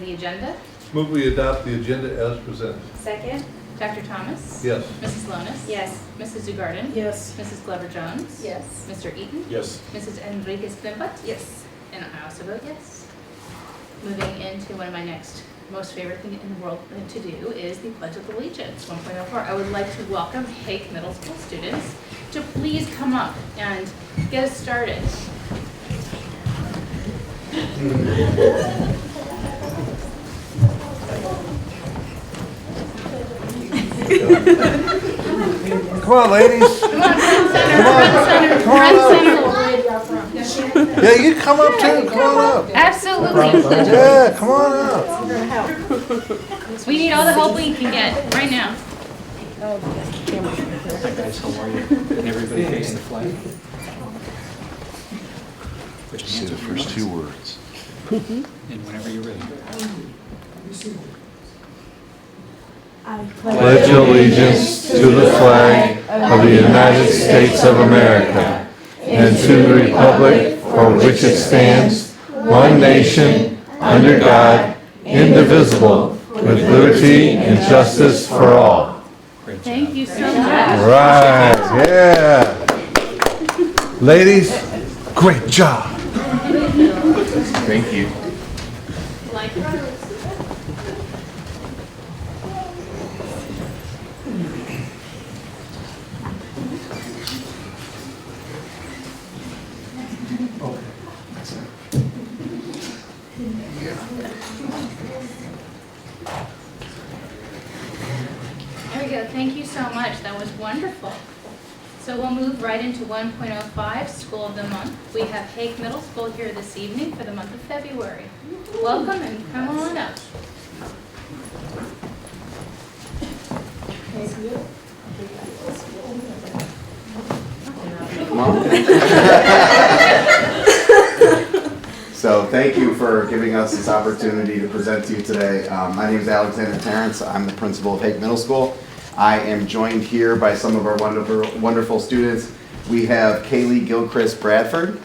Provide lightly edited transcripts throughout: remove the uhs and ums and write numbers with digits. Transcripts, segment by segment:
the agenda. Move we adopt the agenda as presented. Second? Dr. Thomas? Yes. Mrs. Lonis? Yes. Mrs. Zugarden? Yes. Mrs. Glover-Jones? Yes. Mr. Eaton? Yes. Mrs. Enriquez-Klimpat? Yes. And I also vote yes. Moving into one of my next most favorite thing in the world to do is the Pledge of Allegiance 1.04. I would like to welcome Hake Middle School students to please come up and get us started. Come on, ladies. Come on, Friend Center, Come on. Friend Center, Come on Friend up. Center. Yeah, you come up too. Come on up. Absolutely. Yeah, come on up. We need all the help we can get right now. Hi guys, how are you? And everybody face the flag. Put your Say hands the up your first two mouths. words. And whenever you're ready. Pledge allegiance to the flag of the United States of America and to the republic for which it stands, one nation, under God, indivisible, with liberty and justice for all. Great job. Thank you so much. Right, yeah. Ladies, great job. Thank you. Like Rose. There we go. Thank you so much. That was wonderful. So we'll move right into 1.05, School of the Month. We have Hake Middle School here this evening for the month of February. Welcome and come on up. So thank you for giving us this opportunity to present to you today. My name is Alexander Terrence. I'm the principal of Hake Middle School. I am joined here by some of our wonderful students. We have Kaylee Gilchrist Bradford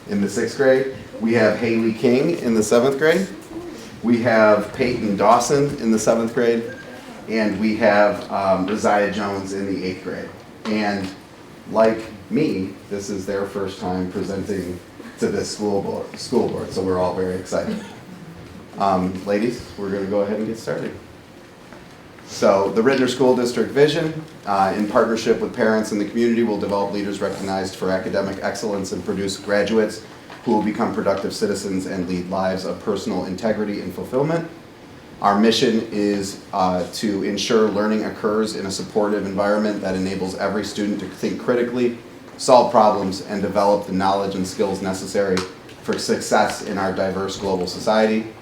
in the 6th grade. We have Haley King in the 7th grade. We have Peyton Dawson in the 7th grade. And we have Rosiah Jones in the 8th grade. And like me, this is their first time presenting to this school board, so we're all very excited. Ladies, we're going to go ahead and get started. So the Ritenour School District vision, in partnership with parents and the community, will develop leaders recognized for academic excellence and produce graduates who will become productive citizens and lead lives of personal integrity and fulfillment. Our mission is to ensure learning occurs in a supportive environment that enables every student to think critically, solve problems, and develop the knowledge and skills necessary for success in our diverse global society.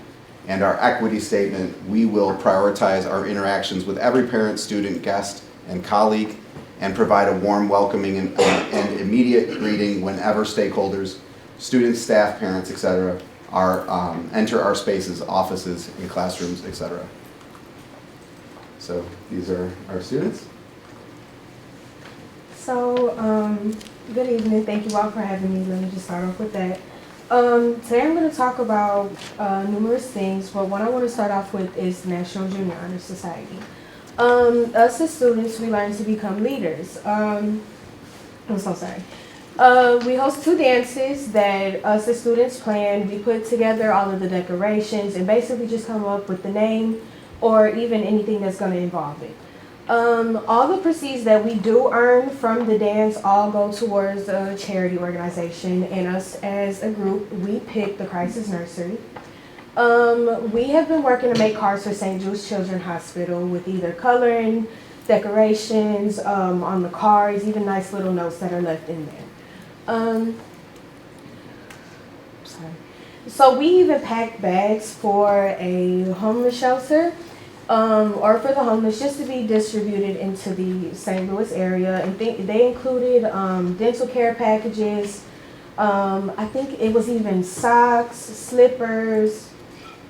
And our equity statement, we will prioritize our interactions with every parent, student, guest, and colleague, and provide a warm, welcoming, and immediate greeting whenever stakeholders, students, staff, parents, etc., enter our spaces, offices, and classrooms, etc. So these are our students. So, good evening. Thank you all for having me. Let me just start off with that. Today I'm going to talk about numerous things, but what I want to start off with is National Junior Honor Society. Us as students, we learn to become leaders. I'm so sorry. We host 2 dances that us as students plan. We put together all of the decorations and basically just come up with the name or even anything that's going to involve it. All the proceeds that we do earn from the dance all go towards a charity organization, and us as a group, we picked the Crisis Nursery. We have been working to make cards for St. Jude's Children's Hospital with either coloring, decorations on the cards, even nice little notes that are left in there. So we even packed bags for a homeless shelter. Or for the homeless, just to be distributed into the St. Louis area. And they included dental care packages. I think it was even socks, slippers,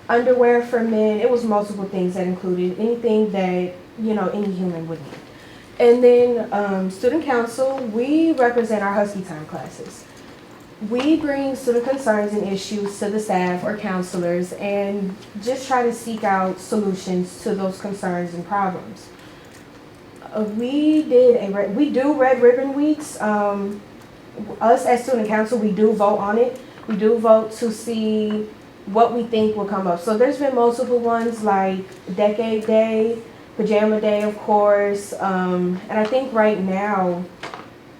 underwear for men. It was multiple things that included anything that, you know, any human would need. And then student council, we represent our Husky Time classes. we bring student concerns and issues to the staff or counselors and just try to seek out solutions to those concerns and problems. We do Red Ribbon Weeks. Us as student council, we do vote on it. We do vote to see what we think will come up. So there's been multiple ones like Decade Day, Pajama Day, of course, and I think right now,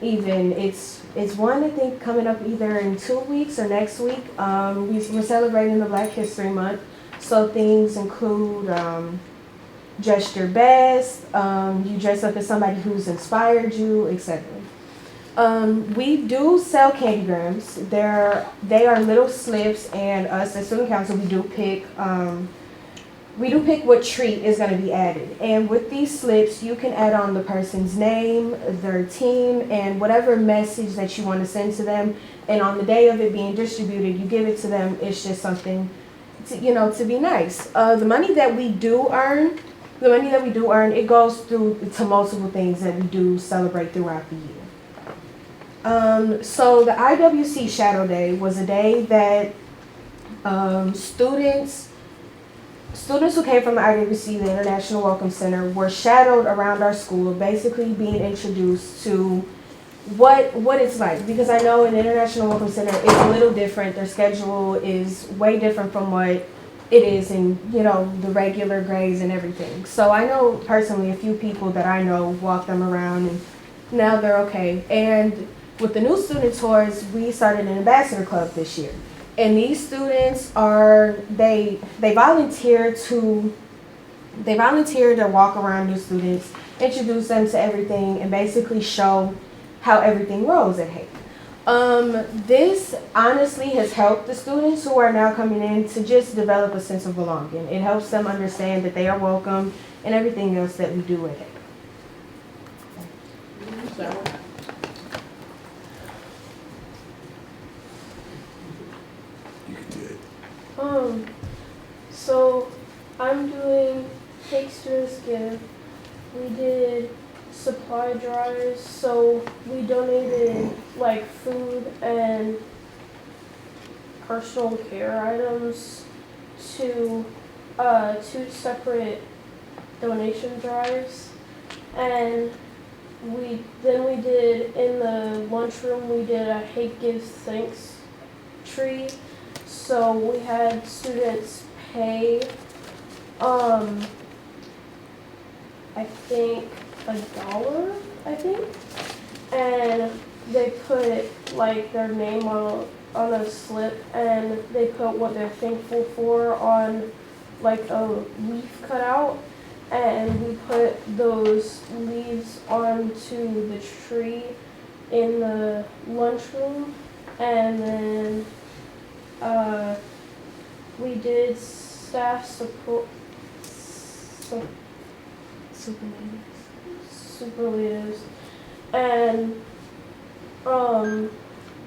even it's one I think coming up either in 2 weeks or next week. We're celebrating the Black History Month, so things include dress your best, you dress up as somebody who's inspired you, etc. We do sell candygrams. They are little slips, and us as student council, we do pick what treat is going to be added. And with these slips, you can add on the person's name, their team, and whatever message that you want to send to them. And on the day of it being distributed, you give it to them. It's just something, to be nice. The money that we do earn, it goes to multiple things that we do celebrate throughout the year. So the IWC Shadow Day was a day that students who came from the IWC, the International Welcome Center, were shadowed around our school, basically being introduced to what it's like. Because I know in the International Welcome Center, it's a little different. Their schedule is way different from what it is in, the regular grades and everything. So I know personally a few people that I know walk them around, and now they're okay. And with the new student tours, we started an ambassador club this year. And these students they volunteer to walk around new students, introduce them to everything, and basically show how everything rolls at Hake. This honestly has helped the students who are now coming in to just develop a sense of belonging. It helps them understand that they are welcome and everything else that we do at Hake. So I'm doing Take Students Give. We did supply drives, so we donated like food and personal care items to 2 separate donation drives. And we did in the lunchroom, we did a Hake Gives Thanks tree. So we had students pay, I think $1, and they put like their name on a slip, and they put what they're thankful for on like a leaf cutout, and we put those leaves onto the tree in the lunchroom, and then we did staff superlatives, and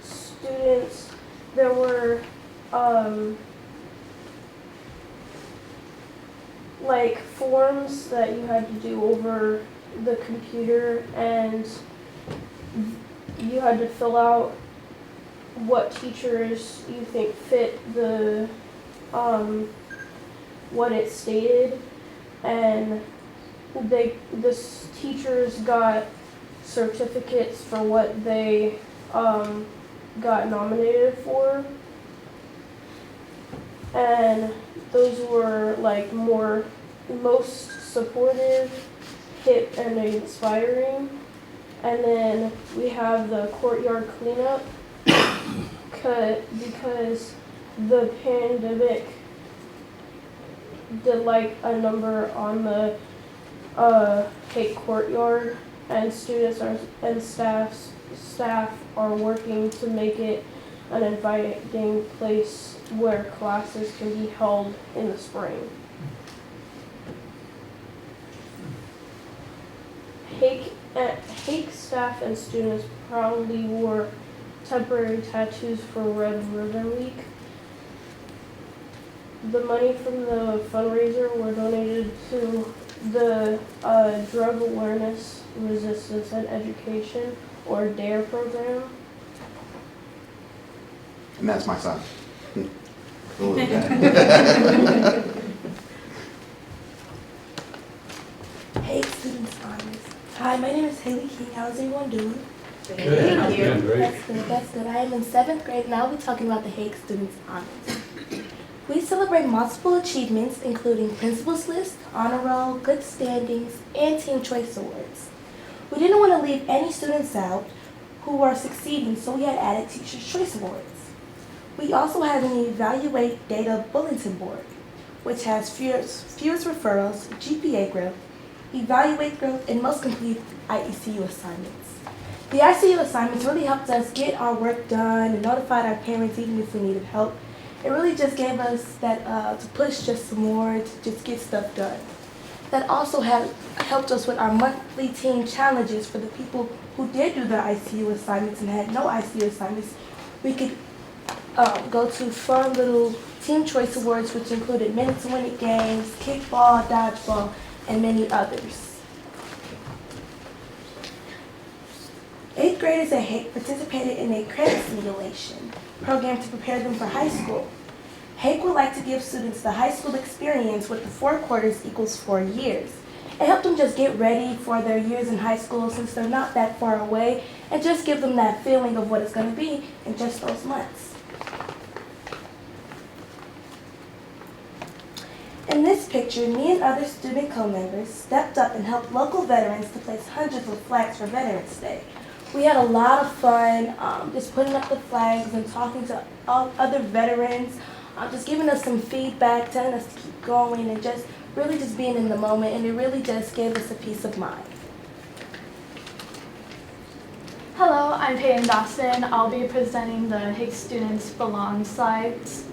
students, there were like forms that you had to do over the computer, and you had to fill out what teachers you think fit the what it stated, and the teachers got certificates for what they got nominated for, and those were like most supportive, hip, and inspiring. And then we have the courtyard cleanup because the pandemic did like a number on the Hake courtyard, and students and staff are working to make it an inviting place where classes can be held in the spring. Hake staff and students proudly wore temporary tattoos for Red Ribbon Week. The money from the fundraiser were donated to the Drug Awareness, Resistance, and Education, or DARE program. And that's my son. The little guy. Hey, students honors. Hi, my name is Haley King. How's everyone doing? Good. Good, great. That's good, that's good. I am in 7th grade and I'll be talking about the Hague Students Honors. We celebrate multiple achievements, including Principal's List, Honor Roll, Good Standings, and Team Choice Awards. We didn't want to leave any students out who are succeeding, so we had added Teacher's Choice Awards. We also have an Evaluate Data Bulletin Board, which has fewest referrals, GPA growth, evaluate growth, and most complete IECU assignments. The ICU assignments really helped us get our work done and notified our parents even if we needed help. It really just gave us that to push just some more, to just get stuff done. That also helped us with our monthly team challenges for the people who did do the ICU assignments and had no ICU assignments. We could go to fun little team choice awards, which included minute to win it games, kickball, dodgeball, and many others. 8th graders at Hake participated in a credit simulation program to prepare them for high school. Hake would like to give students the high school experience with the 4 quarters equals 4 years. It helped them just get ready for their years in high school since they're not that far away, and just give them that feeling of what it's going to be in just those months. In this picture, me and other student co-members stepped up and helped local veterans to place hundreds of flags for Veterans Day. We had a lot of fun just putting up the flags and talking to all other veterans, just giving us some feedback, telling us to keep going, and just really just being in the moment, and it really just gave us a peace of mind. Hello, I'm Peyton Dawson. I'll be presenting the Hague Students Belong slides.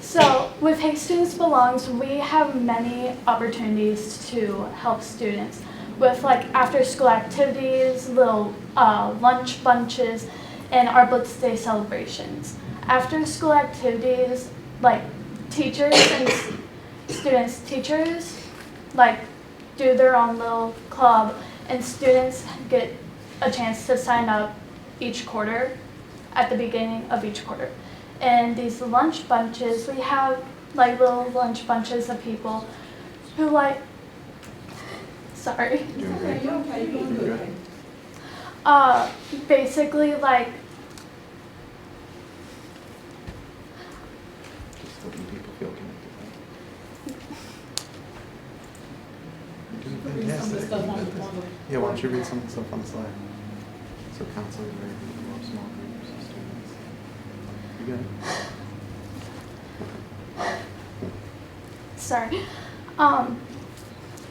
So with Hague Students Belongs, we have many opportunities to help students with like after school activities, little lunch bunches, and our Blitz Day celebrations. After school activities, like teachers like do their own little club, and students get a chance to sign up each quarter at the beginning of each quarter. And these lunch bunches, we have like little lunch bunches of people who like, basically like, Just helping people feel connected. Yeah, why don't you read some stuff on the slide? So counselors are able to more small groups of students. You got it? sorry.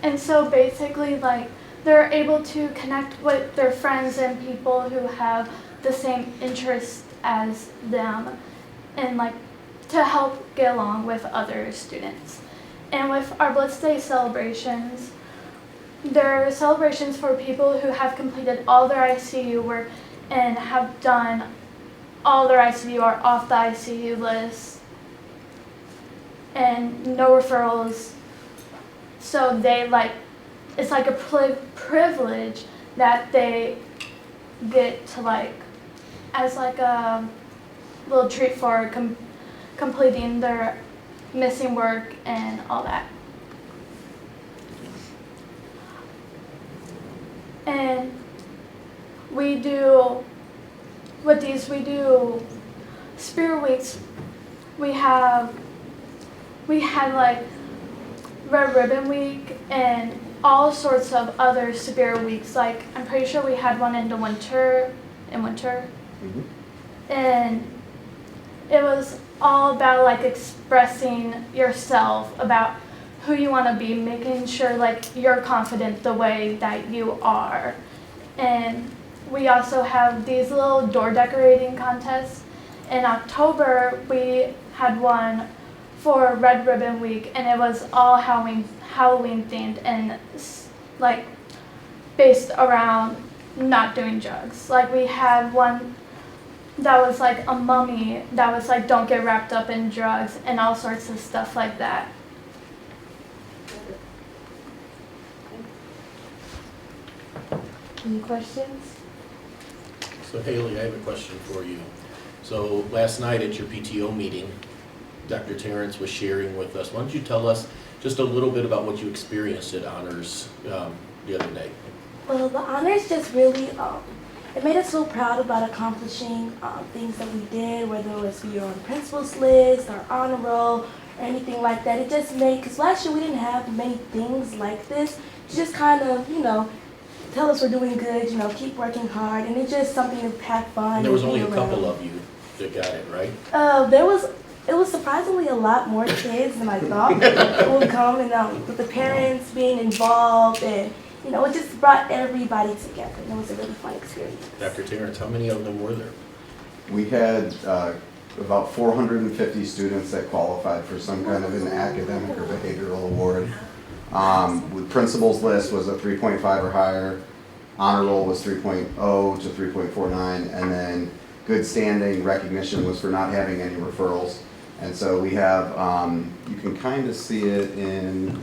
And so basically like they're able to connect with their friends and people who have the same interests as them, and like to help get along with other students. And with our Blitz Day celebrations, they're celebrations for people who have completed all their ICU work and have done all their ICU or off the ICU list and no referrals. So they like, it's like a privilege that they get to like, as like a little treat for completing their missing work and all that. And we do, with these, we do Spirit Weeks. We had like Red Ribbon Week and all sorts of other Spirit Weeks. Like I'm pretty sure we had one in the winter, Mm-hmm. And it was all about like expressing yourself, about who you want to be, making sure like you're confident the way that you are. And we also have these little door decorating contests. In October, we had one for Red Ribbon Week, and it was all Halloween themed and like based around not doing drugs. Like we had one that was like a mummy that was like don't get wrapped up in drugs and all sorts of stuff like that. Any questions? So Haley, I have a question for you. So last night at your PTO meeting, Dr. Terrence was sharing with us. Why don't you tell us just a little bit about what you experienced at Honors the other day? Well, the honors just really, it made us so proud about accomplishing things that we did, whether it was we were on the principal's list or honor roll or anything like that. It just made, because last year we didn't have many things like this to just kind of, you know, tell us we're doing good, you know, keep working hard, and it's just something to have fun. And there was and only be a couple around. of you that got it, right? It was surprisingly a lot more kids than I thought would come, and with the parents being involved, and you know, it just brought everybody together, and it was a really fun experience. Dr. Terrence, how many of them were there? We had about 450 students that qualified for some kind of an academic or behavioral award. With principal's list was a 3.5 or higher. Honor roll was 3.0 to 3.49, and then good standing recognition was for not having any referrals. And so we have, you can kind of see it in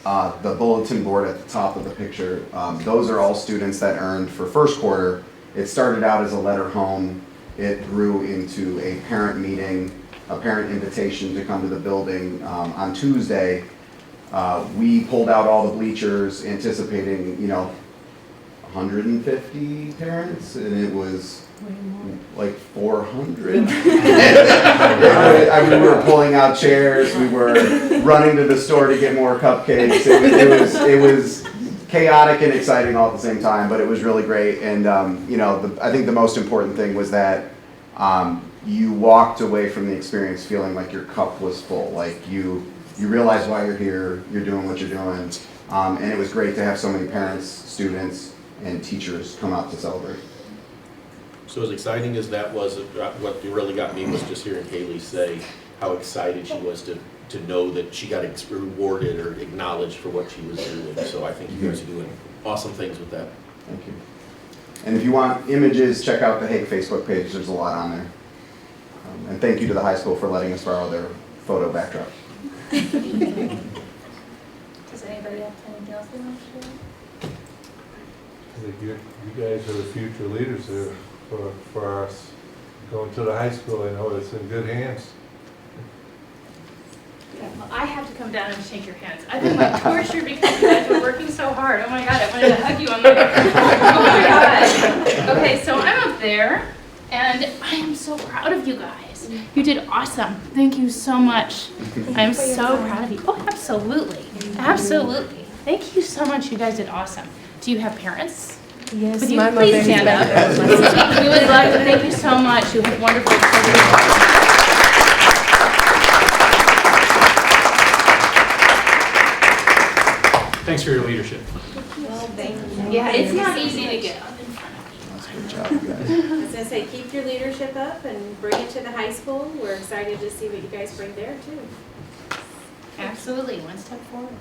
the bulletin board at the top of the picture. Those are all students that earned for first quarter. It started out as a letter home. It grew into a parent meeting, a parent invitation to come to the building. On Tuesday, we pulled out all the bleachers anticipating, 150 parents, and it was like 400. I mean, we were pulling out chairs, we were running to the store to get more cupcakes. It was chaotic and exciting all at the same time, but it was really great. And I think the most important thing was that you walked away from the experience feeling like your cup was full, like you realize why you're here, you're doing what you're doing, and it was great to have so many parents, students, and teachers come out to celebrate. So as exciting as that was, what really got me was just hearing Haley say how excited she was to know that she got rewarded or acknowledged for what she was doing. So I think you guys are doing awesome things with that. Thank you. And if you want images, check out the Hake Facebook page. There's a lot on there. And thank you to the high school for letting us borrow their photo backdrop. Does anybody have anything else they want to share? I think you guys are the future leaders there for us. Going to the high school, I know it's in good hands. Yeah, well, I have to come down and shake your hands. I've been like tortured because you guys were working so hard. Oh my God, I wanted to hug you on the Oh my God. Okay, so I'm up there, and I am so proud of you guys. You did awesome. Thank you so much. I'm so proud of you. Oh, absolutely. Absolutely. Thank you so much. You guys did awesome. Do you have parents? Yes, Would you my please mother stand up? We would love to thank you so much. You have wonderful children. Thanks for your leadership. Yeah, it's not easy to get up in front of people. That's a good job, you guys. I was gonna say, keep your leadership up and bring it to the high school. We're excited to see what you guys bring there too. Absolutely, one step forward.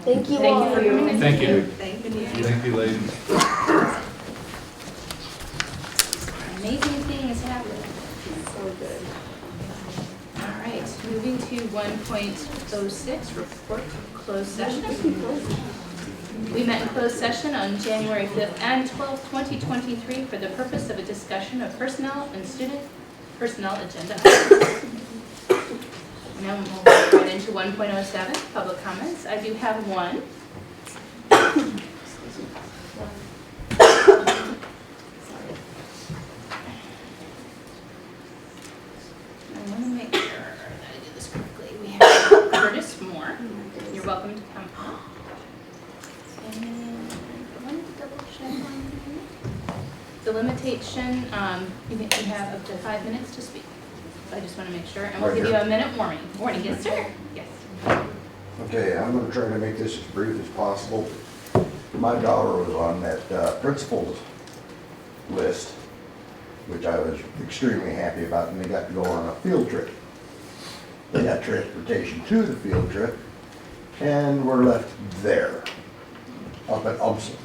Thank you Thank all. you for coming in. Thank you. Thank you. Thank you, ladies. Amazing thing is happening. So good. All right, moving to 1.06, report closed session. We met in closed session on January 5th and 12th, 2023 for the purpose of a discussion of personnel and student personnel agenda. Now we'll move right into 1.07, public comments. I do have one. I want to make sure that I do this correctly. We have Curtis Moore. You're welcome to come up. And I wanted to double check on here. The limitation, you have up to 5 minutes to speak. So I just want to make sure, and we'll give you a minute warning. Warning, yes, sir? Yes. Okay, I'm going to try to make this as brief as possible. My daughter was on that principal's list, which I was extremely happy about, and they got to go on a field trip. They got transportation to the field trip, and were left there, up at Upson.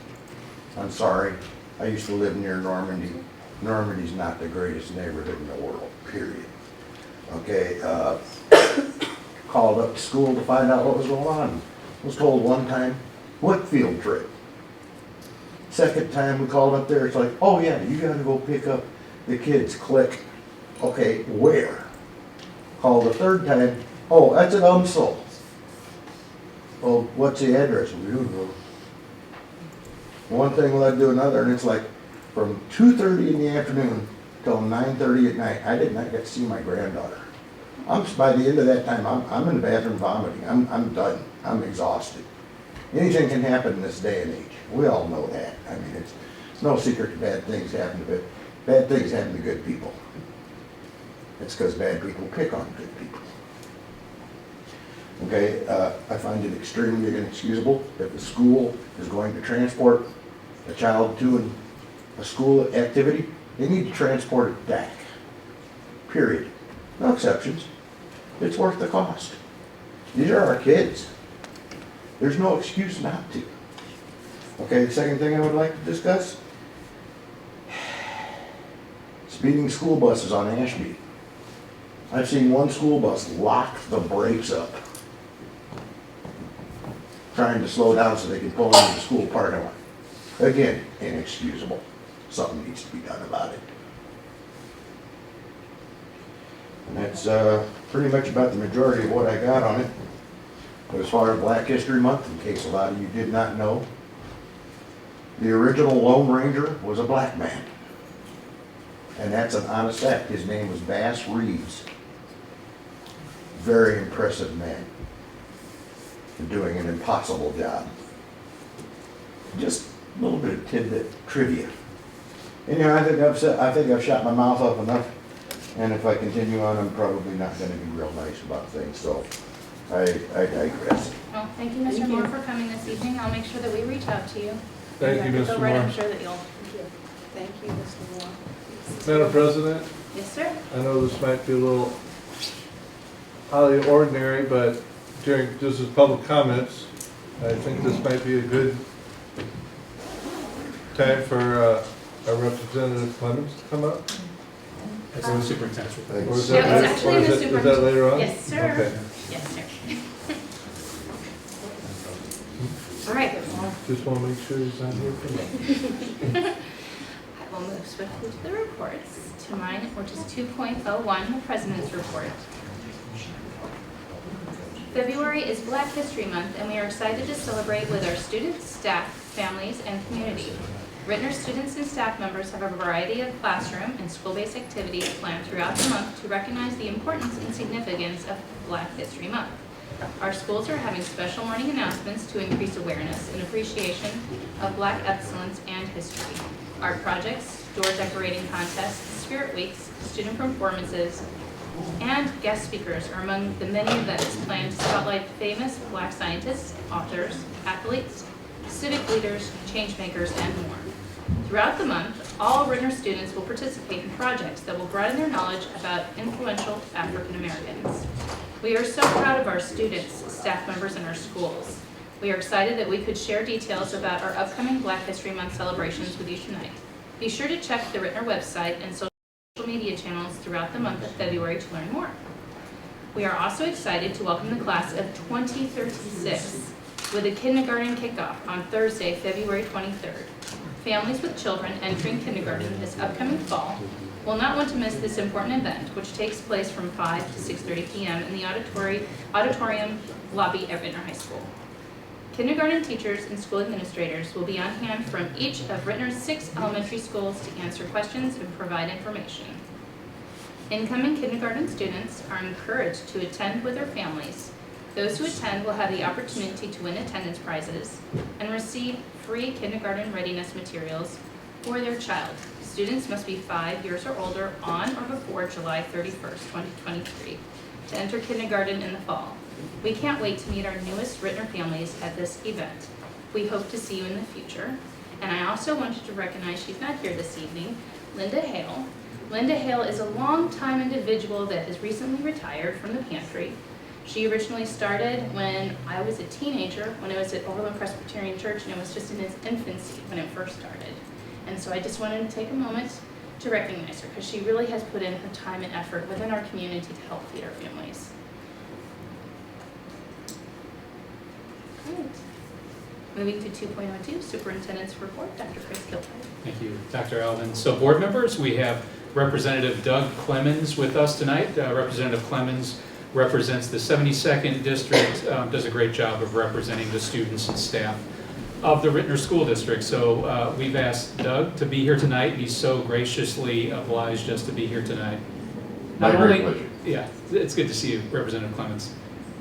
I'm sorry, I used to live near Normandy. Normandy's not the greatest neighborhood in the world, period. Okay, called up to school to find out what was going on. Was told one time, what field trip? Second time we called up there, it's like, oh yeah, you gotta go pick up the kids, click. Okay, where? Call the third time, oh, that's at UMSL. Oh, what's the address? We don't know. One thing led to another, and it's like from 2:30 in the afternoon till 9:30 at night, I did not get to see my granddaughter. By the end of that time, I'm in the bathroom vomiting. I'm done. I'm exhausted. Anything can happen in this day and age. We all know that. I mean, it's no secret that bad things happen to bad things happen to good people. It's because bad people pick on good people. Okay, I find it extremely inexcusable if the school is going to transport a child to a school activity, they need to transport it back. Period. No exceptions. It's worth the cost. These are our kids. There's no excuse not to. Okay, the second thing I would like to discuss, speeding school buses on Ashby. I've seen one school bus lock the brakes up, trying to slow down so they can pull into the school parking lot. Again, inexcusable. Something needs to be done about it. And that's pretty much about the majority of what I got on it. But as far as Black History Month, in case a lot of you did not know, the original Lone Ranger was a black man. And that's an honest fact. His name was Bass Reeves. Very impressive man. Doing an impossible job. Just a little bit of tidbit trivia. Anyhow, I think I've shot my mouth off enough. And if I continue on, I'm probably not going to be real nice about things. So I digress. Well, thank you, Mr. Moore, for coming this evening. I'll make sure that we reach out to you. Thank you, Mr. Right, I'm Moore. sure that you'll. Thank you, Mr. Moore. Madam President, Yes, sir. I know this might be a little highly ordinary, but during, just as public comments, I think this might be a good time for our Representative Clemens to come up. That's the superintendent's report. Or is Yeah, that, it's actually or in the is that later on? Yes, sir. Okay. Yes, sir. All right. Just want to make sure he's not here for me. I will move swiftly to the reports, to mine, which is 2.01, the President's Report. February is Black History Month, and we are excited to celebrate with our students, staff, families, and community. Ritenour students and staff members have a variety of classroom and school-based activities planned throughout the month to recognize the importance and significance of Black History Month. Our schools are having special morning announcements to increase awareness and appreciation of Black excellence and history. Art projects, door decorating contests, spirit weeks, student performances, and guest speakers are among the many events planned to spotlight famous Black scientists, authors, athletes, civic leaders, change makers, and more. Throughout the month, all Ritenour students will participate in projects that will broaden their knowledge about influential African Americans. We are so proud of our students, staff members, and our schools. We are excited that we could share details about our upcoming Black History Month celebrations with you tonight. Be sure to check the Ritenour website and social media channels throughout the month of February to learn more. We are also excited to welcome the class of 2036 with a kindergarten kickoff on Thursday, February 23rd. Families with children entering kindergarten this upcoming fall will not want to miss this important event, which takes place from 5 to 6:30 p.m. in the auditorium lobby at Ritenour High School. Kindergarten teachers and school administrators will be on hand from each of Ritenour's 6 elementary schools to answer questions and provide information. Incoming kindergarten students are encouraged to attend with their families. Those who attend will have the opportunity to win attendance prizes and receive free kindergarten readiness materials for their child. Students must be 5 years or older on or before July 31st, 2023 to enter kindergarten in the fall. We can't wait to meet our newest Ritenour families at this event. We hope to see you in the future. And I also wanted to recognize, she's not here this evening, Linda Hale. Linda Hale is a longtime individual that has recently retired from the pantry. She originally started when I was a teenager, when I was at Overland Presbyterian Church, and it was just in its infancy when it first started. And so I just wanted to take a moment to recognize her, because she really has put in her time and effort within our community to help feed our families. Great. Moving to 2.02, Superintendent's Report, Dr. Chris Kilbride. Thank you, Dr. Alvin. So board members, we have Representative Doug Clemens with us tonight. Representative Clemens represents the 72nd District, does a great job of representing the students and staff of the Ritenour School District. So we've asked Doug to be here tonight. He's so graciously obliged us to be here tonight. My great pleasure. Yeah, it's good to see you, Representative Clemens.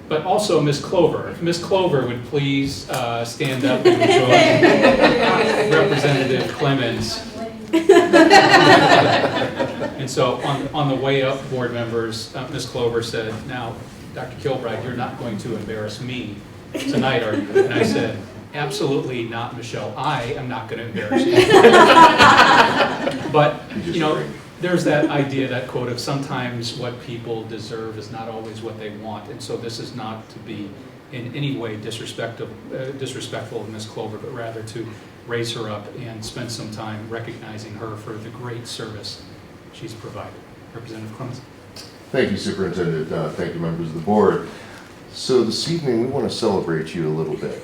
But also Ms. Clover. If Ms. Clover would please stand up and join Representative Clemens. And so on the way up, board members, Ms. Clover said, now, Dr. Kilbride, you're not going to embarrass me tonight, are you? And I said, absolutely not, Michelle. I am not going to embarrass you. But, you know, there's that idea, that quote of sometimes what people deserve is not always what they want. And so this is not to be in any way disrespectful of Ms. Clover, but rather to raise her up and spend some time recognizing her for the great service she's provided. Representative Clemens. Thank you, Superintendent. Thank you, members of the board. So this evening, we want to celebrate you a little bit.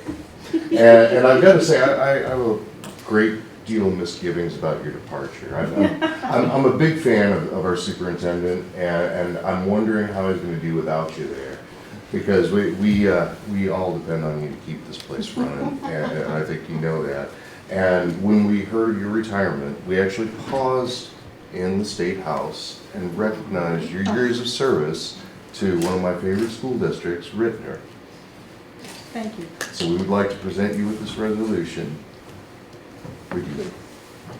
And I've got to say, I have a great deal of misgivings about your departure. I'm a big fan of our superintendent, and I'm wondering how he's going to do without you there. Because we all depend on you to keep this place running, and I think you know that. And when we heard your retirement, we actually paused in the State House and recognized your years of service to one of my favorite school districts, Ritenour. Thank you. So we would like to present you with this resolution. Would you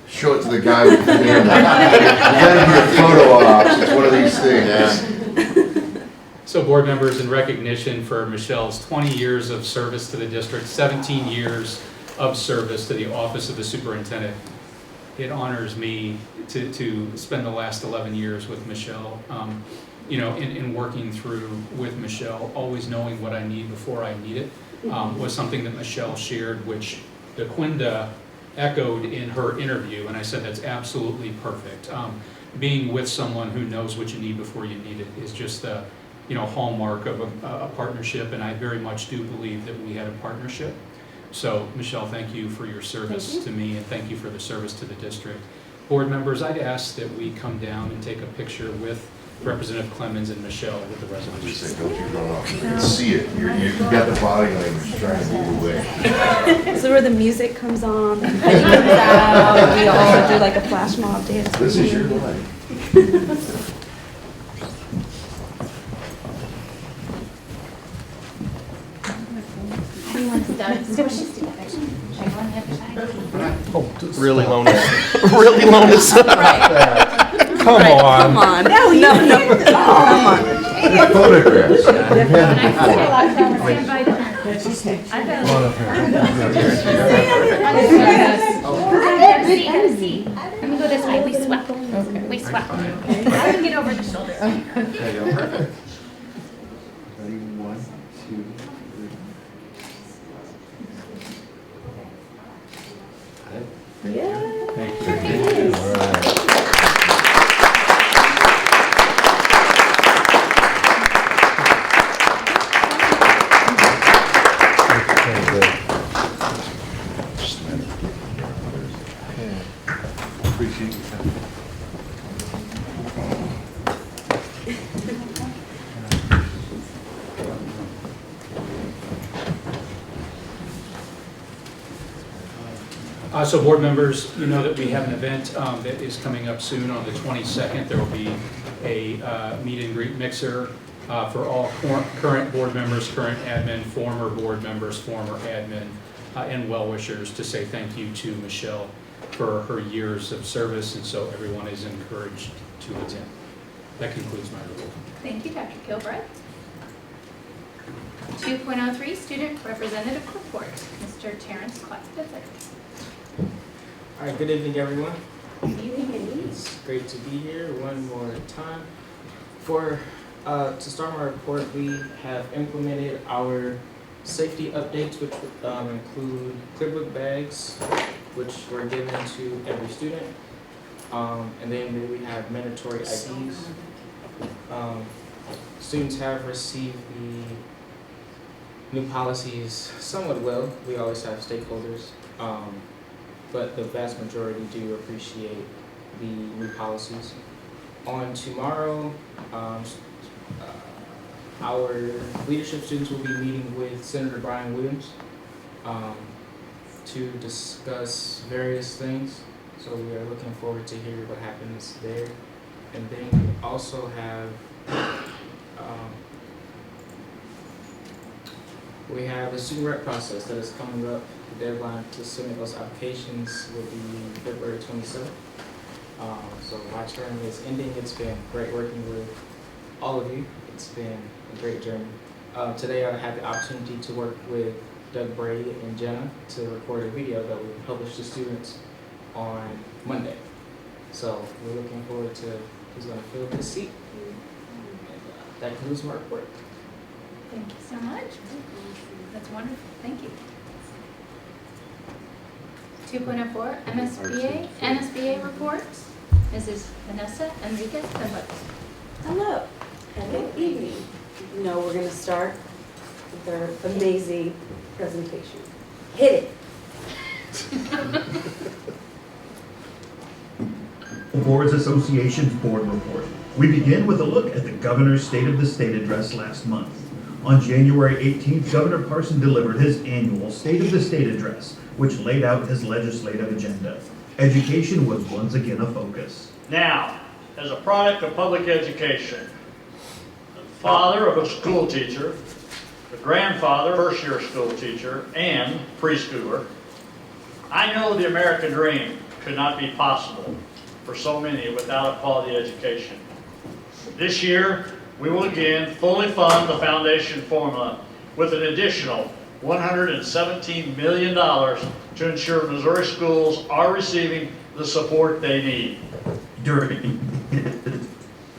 show it to the guy with the camera? You gotta be a photo ops, it's one of these things. So board members, in recognition for Michelle's 20 years of service to the district, 17 years of service to the Office of the Superintendent, it honors me to spend the last 11 years with Michelle. You know, in working through with Michelle, always knowing what I need before I need it, was something that Michelle shared, which DeQuinda echoed in her interview, and I said that's absolutely perfect. Being with someone who knows what you need before you need it is just a hallmark of a partnership, and I very much do believe that we had a partnership. So Michelle, thank you for your service to me, and thank you for the service to the district. Board members, I'd ask that we come down and take a picture with Representative Clemens and Michelle with the resolution. Don't you run off. I can see it. You've got the body language trying to move away. So where the music comes on, the confetti comes out, we all do like a flash mob dance. This is your life. Really loan us. Really loan us. Come on. Come on. No. Come on. Photographs. You've had it Let me go this way. We swap. Okay. We swap. Okay. I can get over the shoulder. There you go. Perfect. Ready? 1, 2, 3. Yeah. Thank you. All right. Appreciate you coming. So board members, you know that we have an event that is coming up soon on the 22nd. There will be a meet and greet mixer for all current board members, current admin, former board members, former admin, and well-wishers to say thank you to Michelle for her years of service, and so everyone is encouraged to attend. That concludes my report. Thank you, Dr. Kilbride. 2.03, Student Representative Report. Mr. Terrence Clark. All right, good evening, everyone. Good evening. It's great to be here one more time. To start my report, we have implemented our safety updates, which include clearbook bags, which were given to every student. And then we have mandatory IDs. Students have received the new policies somewhat well. We always have stakeholders, but the vast majority do appreciate the new policies. On tomorrow, our leadership students will be meeting with Senator Brian Williams to discuss various things. So we are looking forward to hear what happens there. And then we also have a student rep process that is coming up. The deadline to submit those applications will be February 27th. So my term is ending. It's been great working with all of you. It's been a great journey. Today I had the opportunity to work with Doug Brady and Jenna to record a video that we published to students on Monday. So we're looking forward to who's going to fill this seat. And that concludes my report. Thank you so much. That's wonderful. Thank you. 2.04 NSBA reports. Mrs. Vanessa Enriquez Pemberton. Hello, and good evening. You know we're going to start with our amazing presentation. Hit it. Boards Association's board report. We begin with a look at the Governor's State of the State address last month. On January 18th, Governor Parson delivered his annual State of the State address, which laid out his legislative agenda. Education was once again a focus. Now, as a product of public education, the father of a school teacher, the grandfather, first-year school teacher, and preschooler, I know the American dream could not be possible for so many without a quality education. This year, we will again fully fund the foundation formula with an additional $117 million to ensure Missouri schools are receiving the support they need. During his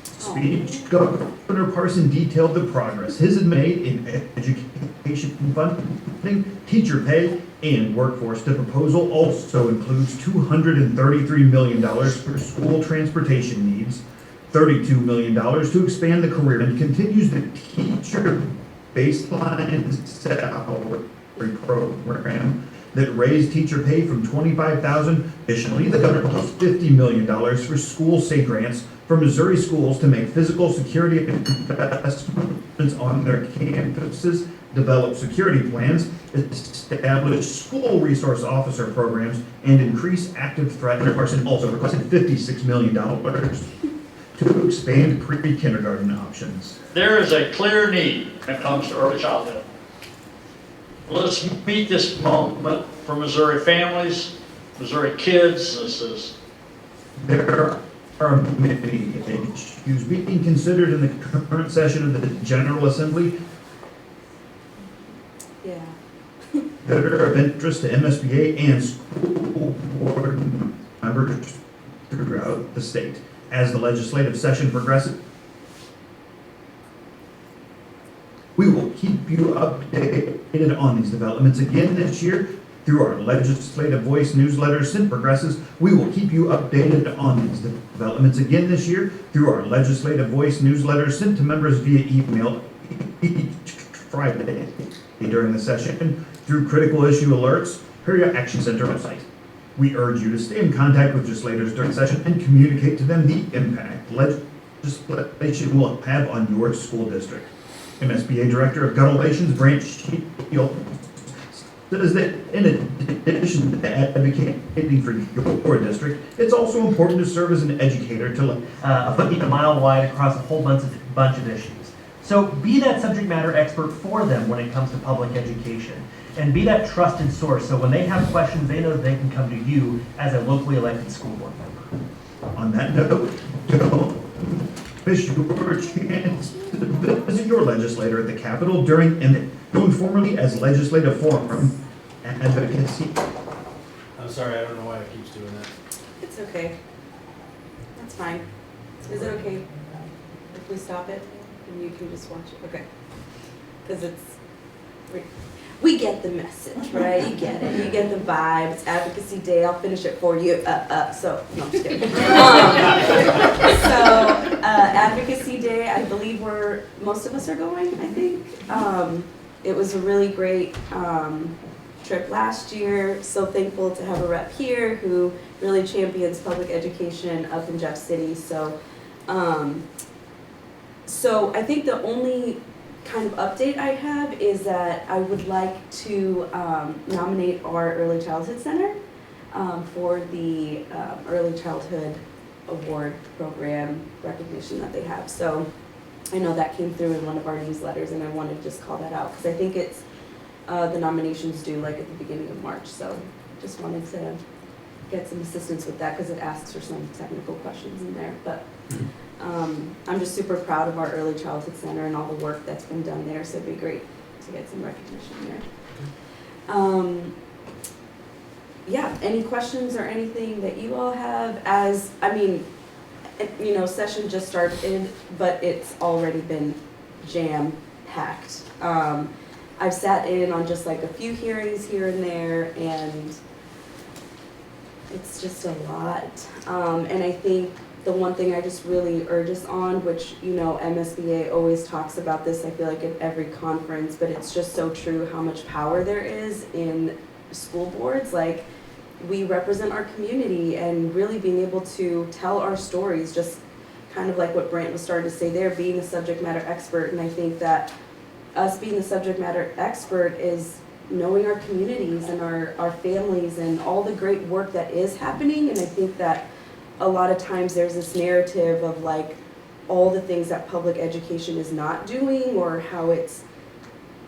speech, Governor Parson detailed the progress his had made in education funding, teacher pay, and workforce. The proposal also includes $233 million for school transportation needs, $32 million to expand the career, and continues the teacher baseline salary program that raised teacher pay from $25,000. Additionally, the governor proposed $50 million for school safe grants for Missouri schools to make physical security investments on their campuses, develop security plans, establish school resource officer programs, and increase active threat. Governor Parson also requested $56 million to expand pre-kindergarten options. There is a clear need when it comes to early childhood. Let's meet this moment for Missouri families, Missouri kids. There are many issues being considered in the current session of the General Assembly that are of interest to MSBA and school board members throughout the state. As the legislative session progresses, we will keep you updated on these developments again this year through our Legislative Voice newsletter. Since progresses, we will keep you updated on these developments again this year through our Legislative Voice newsletter sent to members via email each Friday during the session, through critical issue alerts, or your Action Center website. We urge you to stay in contact with legislators during the session and communicate to them the impact legislation will have on your school district. MSBA Director of Gun Relations, Branch Shield, says that in addition to advocating for your district, it's also important to serve as an educator to a foot deep, a mile wide across a whole bunch of issues. So be that subject matter expert for them when it comes to public education. And be that trusted source, so when they have questions, they know that they can come to you as a locally elected school board member. On that note, don't miss your chance to visit your legislator at the Capitol during and known formerly as Legislative Forum Advocacy. I'm sorry, I don't know why it keeps doing that. It's okay. That's fine. Is it okay if we stop it and you can just watch it? Okay. Because we get the message, right? You get it. You get the vibe. It's Advocacy Day. I'll finish it for you. No, I'm just kidding. Advocacy Day, I believe most of us are going, I think. it was a really great trip last year. So thankful to have a rep here who really champions public education up in Jeff City. So, so I think the only kind of update I have is that I would like to nominate our Early Childhood Center for the Early Childhood Award Program recognition that they have. So I know that came through in one of our newsletters, and I wanted to just call that out because I think it's the nominations due like at the beginning of March. So just wanted to get some assistance with that because it asks for some technical questions in there. But I'm just super proud of our Early Childhood Center and all the work that's been done there. So it'd be great to get some recognition there. Yeah, any questions or anything that you all have? As, I mean, you know, session just started, but it's already been jam-packed. I've sat in on just like a few hearings here and there, and it's just a lot. And I think the one thing I just really urge us on, which, you know, MSBA always talks about this, I feel like at every conference, but it's just so true how much power there is in school boards. Like, we represent our community, and really being able to tell our stories, just kind of like what Brant was starting to say there, being a subject matter expert. And I think that us being the subject matter expert is knowing our communities and our families and all the great work that is happening. And I think that a lot of times there's this narrative of like all the things that public education is not doing, or how it's,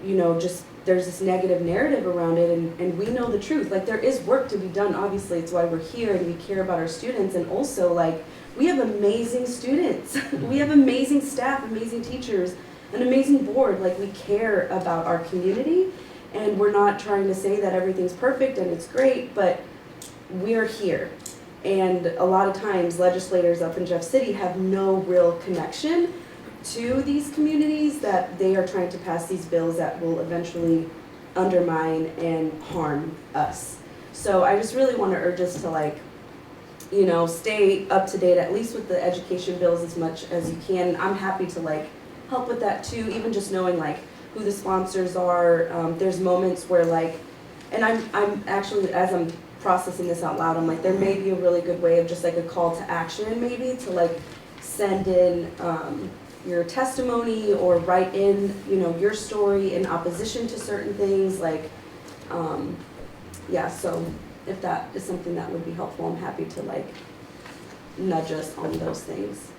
you know, just there's this negative narrative around it, and we know the truth. Like, there is work to be done, obviously. It's why we're here, and we care about our students. And also, like, we have amazing students. We have amazing staff, amazing teachers, an amazing board. Like, we care about our community, and we're not trying to say that everything's perfect and it's great, but we're here. And a lot of times legislators up in Jeff City have no real connection to these communities, that they are trying to pass these bills that will eventually undermine and harm us. So I just really want to urge us to, like, you know, stay up to date, at least with the education bills, as much as you can. I'm happy to, like, help with that too, even just knowing, like, who the sponsors are. There's moments where, like, and I'm actually, as I'm processing this out loud, I'm like, there may be a really good way of just like a call to action, maybe to like send in your testimony or write in, you know, your story in opposition to certain things. Like, yeah, so if that is something that would be helpful, I'm happy to like nudge us on those things.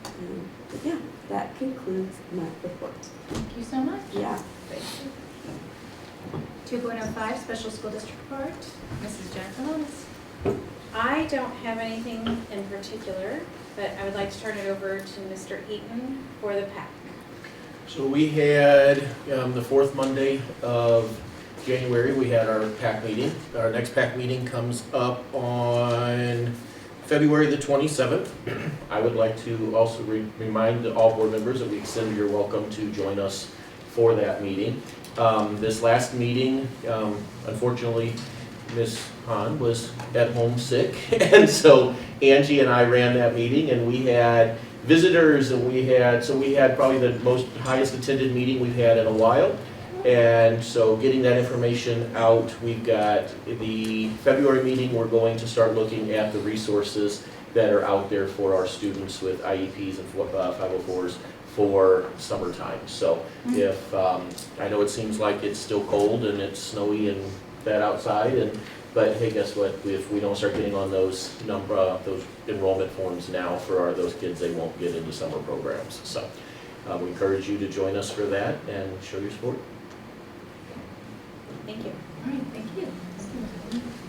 But yeah, that concludes my report. Thank you so much. Yeah. Thank you. 2.05 Special School District Report. Mrs. Jennifer Lonis. I don't have anything in particular, but I would like to turn it over to Mr. Eaton for the PAC. So we had the fourth Monday of January, we had our PAC meeting. Our next PAC meeting comes up on February the 27th. I would like to also remind all board members that we extend your welcome to join us for that meeting. This last meeting, unfortunately, Ms. Hahn was at home sick, and so Angie and I ran that meeting, and we had visitors, and we had probably the most highest attended meeting we've had in a while. And so getting that information out, we've got the February meeting, we're going to start looking at the resources that are out there for our students with IEPs and 504s for summertime. So if, I know it seems like it's still cold and it's snowy and that outside, but hey, guess what? If we don't start getting on those those enrollment forms now for those kids, they won't get into summer programs. So we encourage you to join us for that and show your support. Thank you. All right, thank you.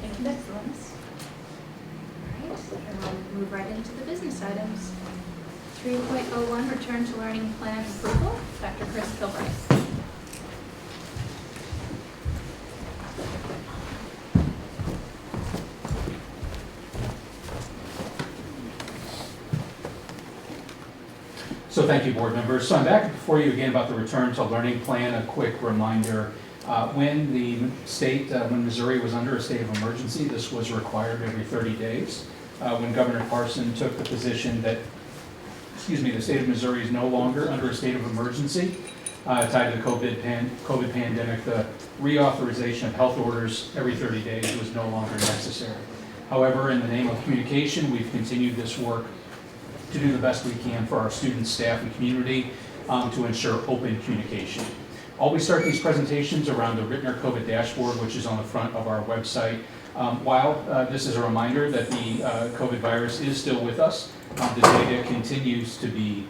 Thank you, Ms. Lonis. All right, and we'll move right into the business items. 3.01 Return to Learning Plan Approval. Dr. Chris Kilbright. So thank you, board members. So I'm back before you again about the Return to Learning Plan. A quick reminder, when the state, when Missouri was under a state of emergency, this was required every 30 days. When Governor Parson took the position that, the state of Missouri is no longer under a state of emergency, tied to the COVID pandemic, the reauthorization of health orders every 30 days was no longer necessary. However, in the name of communication, we've continued this work to do the best we can for our students, staff, and community to ensure open communication. Always start these presentations around the Ritenour COVID dashboard, which is on the front of our website. While this is a reminder that the COVID virus is still with us, the data continues to be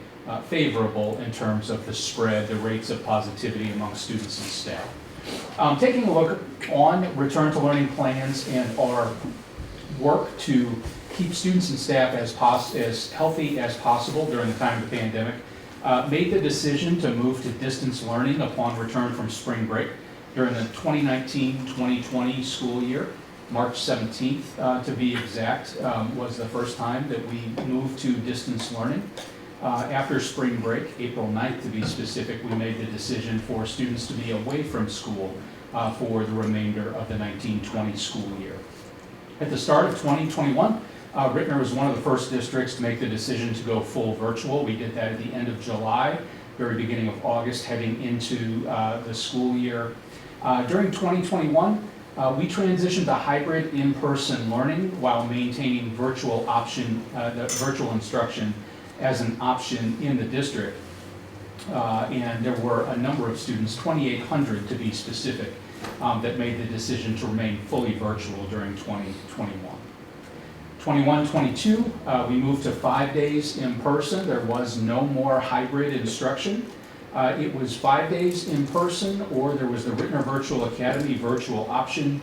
favorable in terms of the spread, the rates of positivity among students and staff. Taking a look on return to learning plans and our work to keep students and staff as healthy as possible during the time of the pandemic, made the decision to move to distance learning upon return from spring break during the 2019-2020 school year. March 17th, to be exact, was the first time that we moved to distance learning. After spring break, April 9th to be specific, we made the decision for students to be away from school for the remainder of the 1920 school year. At the start of 2021, Ritenour was one of the first districts to make the decision to go full virtual. We did that at the end of July, very beginning of August, heading into the school year. During 2021, we transitioned to hybrid in-person learning while maintaining virtual instruction as an option in the district. And there were a number of students, 2,800 to be specific, that made the decision to remain fully virtual during 2021. 21-22, we moved to 5 days in person. There was no more hybrid instruction. It was 5 days in person, or there was the Ritenour Virtual Academy virtual option.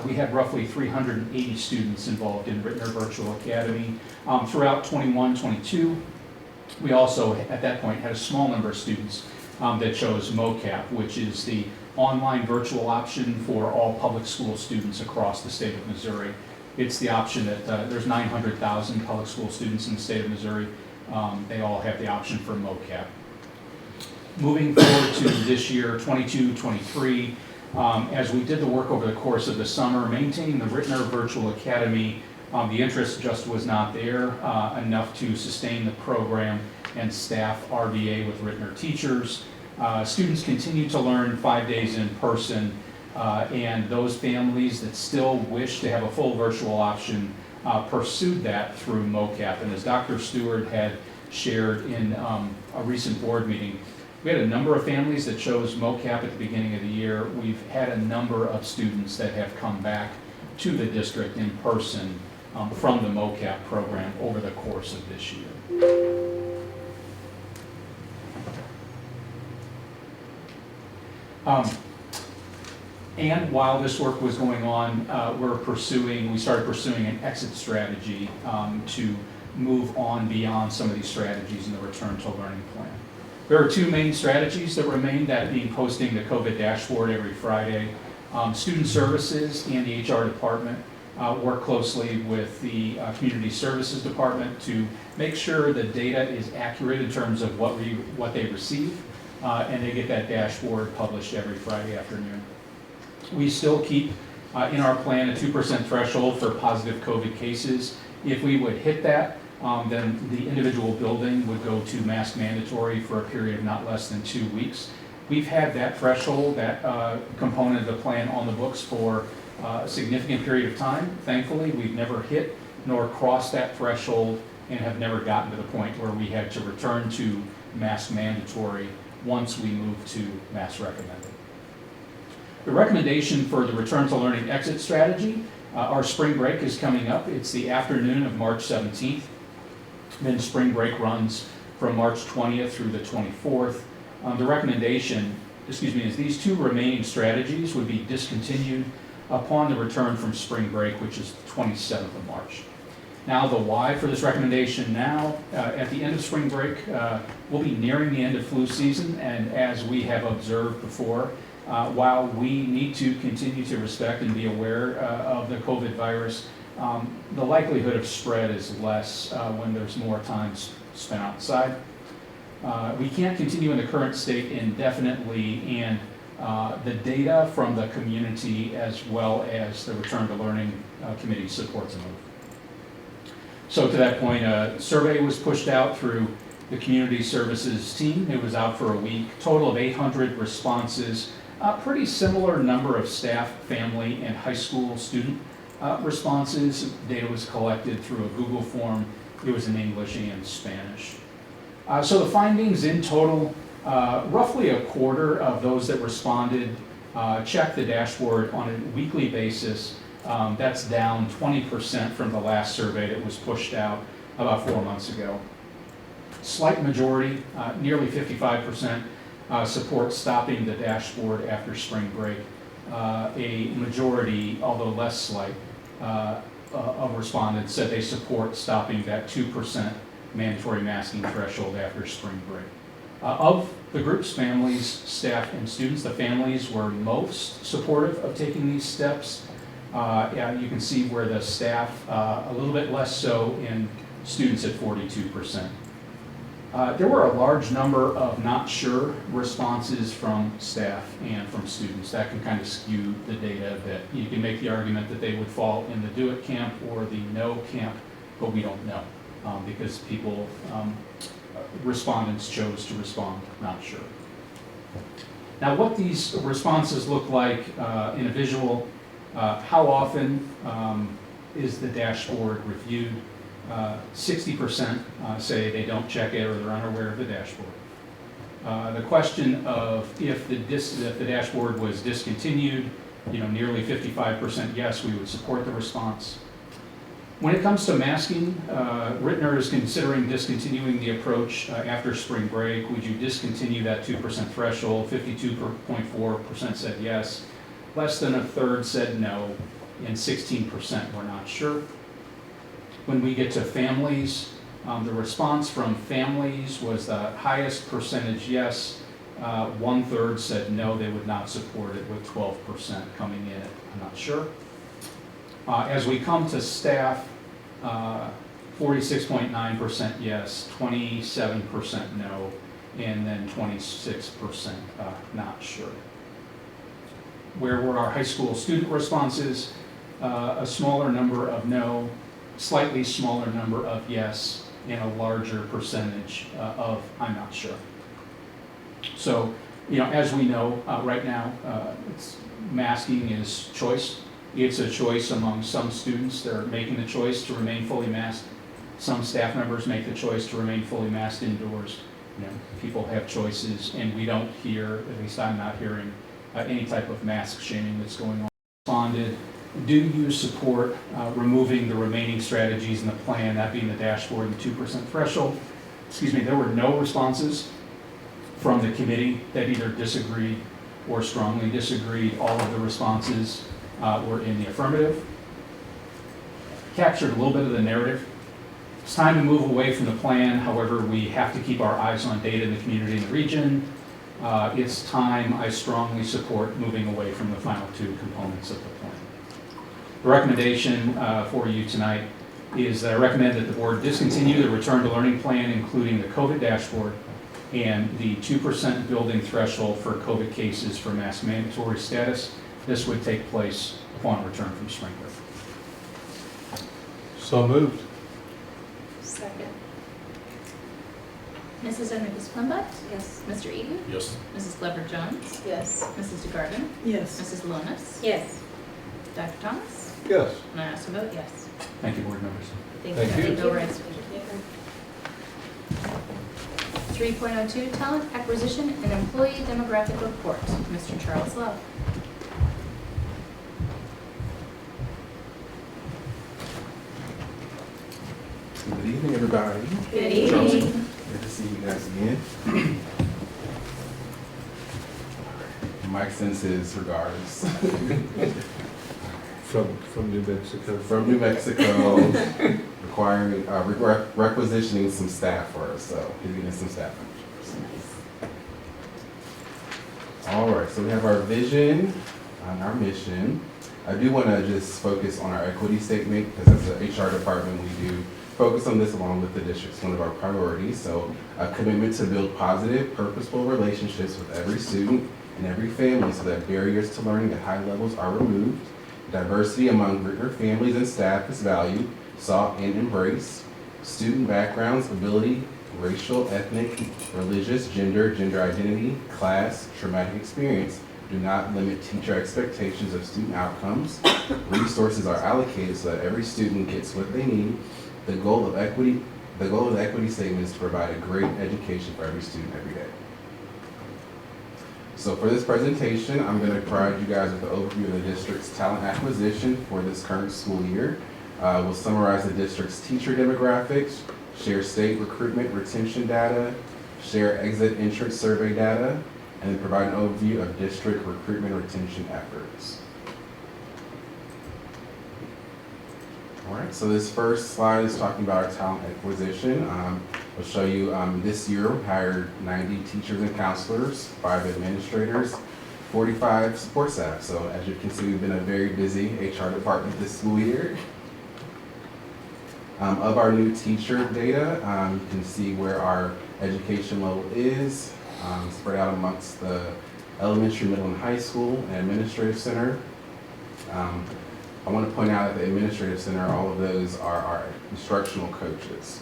We had roughly 380 students involved in Ritenour Virtual Academy. Throughout 21-22, we also, at that point, had a small number of students that chose MOCAP, which is the online virtual option for all public school students across the state of Missouri. It's the option that there's 900,000 public school students in the state of Missouri. They all have the option for MOCAP. Moving forward to this year, 22-23, as we did the work over the course of the summer, maintaining the Ritenour Virtual Academy, the interest just was not there enough to sustain the program and staff RVA with Ritenour teachers. Students continue to learn 5 days in person, and those families that still wish to have a full virtual option pursued that through MOCAP. And as Dr. Stewart had shared in a recent board meeting, we had a number of families that chose MOCAP at the beginning of the year. We've had a number of students that have come back to the district in person from the MOCAP program over the course of this year. And while this work was going on, we started pursuing an exit strategy to move on beyond some of these strategies in the return to learning plan. There are two main strategies that remain, that being posting the COVID dashboard every Friday. Student services and the HR department work closely with the community services department to make sure the data is accurate in terms of what they receive, and they get that dashboard published every Friday afternoon. We still keep in our plan a 2% threshold for positive COVID cases. If we would hit that, then the individual building would go to mask mandatory for a period of not less than 2 weeks. We've had that threshold, that component of the plan on the books for a significant period of time. Thankfully, we've never hit nor crossed that threshold and have never gotten to the point where we had to return to mask mandatory once we moved to mask recommended. The recommendation for the return to learning exit strategy, our spring break is coming up. It's the afternoon of March 17th. Then spring break runs from March 20th through the 24th. The recommendation, is these two remaining strategies would be discontinued upon the return from spring break, which is the 27th of March. Now, the why for this recommendation now, at the end of spring break, we'll be nearing the end of flu season, and as we have observed before, while we need to continue to respect and be aware of the COVID virus, the likelihood of spread is less when there's more time spent outside. We can't continue in the current state indefinitely, and the data from the community as well as the Return to Learning Committee supports a move. So to that point, a survey was pushed out through the community services team. It was out for a week, total of 800 responses, a pretty similar number of staff, family, and high school student responses. Data was collected through a Google form. It was in English and Spanish. So the findings in total, roughly a quarter of those that responded checked the dashboard on a weekly basis. That's down 20% from the last survey that was pushed out about 4 months ago. Slight majority, nearly 55%, support stopping the dashboard after spring break. A majority, although less slight, of respondents said they support stopping that 2% mandatory masking threshold after spring break. Of the group's families, staff, and students, the families were most supportive of taking these steps. You can see where the staff, a little bit less so, and students at 42%. There were a large number of not sure responses from staff and from students. That can kind of skew the data a bit. You can make the argument that they would fall in the do it camp or the no camp, but we don't know because people, respondents chose to respond not sure. Now what these responses look like in a visual, how often is the dashboard reviewed? 60% say they don't check it or they're unaware of the dashboard. The question of if the dashboard was discontinued, nearly 55% yes, we would support the response. When it comes to masking, Ritenour is considering discontinuing the approach after spring break. Would you discontinue that 2% threshold? 52.4% said yes. Less than a third said no, and 16% were not sure. When we get to families, the response from families was the highest percentage yes. 1/3 said no, they would not support it, with 12% coming in, I'm not sure. As we come to staff, 46.9% yes, 27% no, and then 26% not sure. Where were our high school student responses? A smaller number of no, slightly smaller number of yes, and a larger percentage of I'm not sure. So, as we know right now, masking is choice. It's a choice among some students. They're making the choice to remain fully masked. Some staff members make the choice to remain fully masked indoors. People have choices, and we don't hear, at least I'm not hearing, any type of mask shaming that's going on. Responded. Do you support removing the remaining strategies in the plan, that being the dashboard and the 2% threshold? There were no responses from the committee that either disagreed or strongly disagreed. All of the responses were in the affirmative. Captured a little bit of the narrative. It's time to move away from the plan. However, we have to keep our eyes on data in the community and the region. It's time, I strongly support moving away from the final two components of the plan. The recommendation for you tonight is that I recommend that the board discontinue the return to learning plan, including the COVID dashboard and the 2% building threshold for COVID cases for mask mandatory status. This would take place upon return from spring break. So moved. Second. Mrs. Enriquez Plumbutt? Yes. Mr. Eaton? Yes. Mrs. Glover Jones? Yes. Mrs. DeGarden? Yes. Mrs. Lonis? Yes. Dr. Thomas? Yes. And I also vote yes. Thank you, board members. Thank Thank you. you. Bill Rice. 3.02 Talent Acquisition and Employee Demographic Report. Mr. Charles Love. Good evening, everybody. Good evening. Good to see you guys again. Mike sends his regards. From New Mexico. From New Mexico, requiring, requisitioning some staff for us, so he's getting some staff members. All right, so we have our vision and our mission. I do want to just focus on our equity statement, because as an HR department, we do focus on this along with the district. It's one of our priorities. So a commitment to build positive, purposeful relationships with every student and every family so that barriers to learning at high levels are removed. Diversity among Ritenour families and staff is valued, sought, and embraced. Student backgrounds, ability, racial, ethnic, religious, gender identity, class, traumatic experience do not limit teacher expectations of student outcomes. Resources are allocated so that every student gets what they need. The goal of the equity statement is to provide a great education for every student every day. So for this presentation, I'm going to provide you guys with an overview of the district's talent acquisition for this current school year. We'll summarize the district's teacher demographics, share state recruitment retention data, share exit entrance survey data, and then provide an overview of district recruitment retention efforts. All right, so this first slide is talking about our talent acquisition. We'll show you this year we hired 90 teachers and counselors, 5 administrators, 45 support staff. So as you can see, we've been a very busy HR department this school year. Of our new teacher data, you can see where our education level is, spread out amongst the elementary, middle, and high school and administrative center. I want to point out at the administrative center, all of those are our instructional coaches.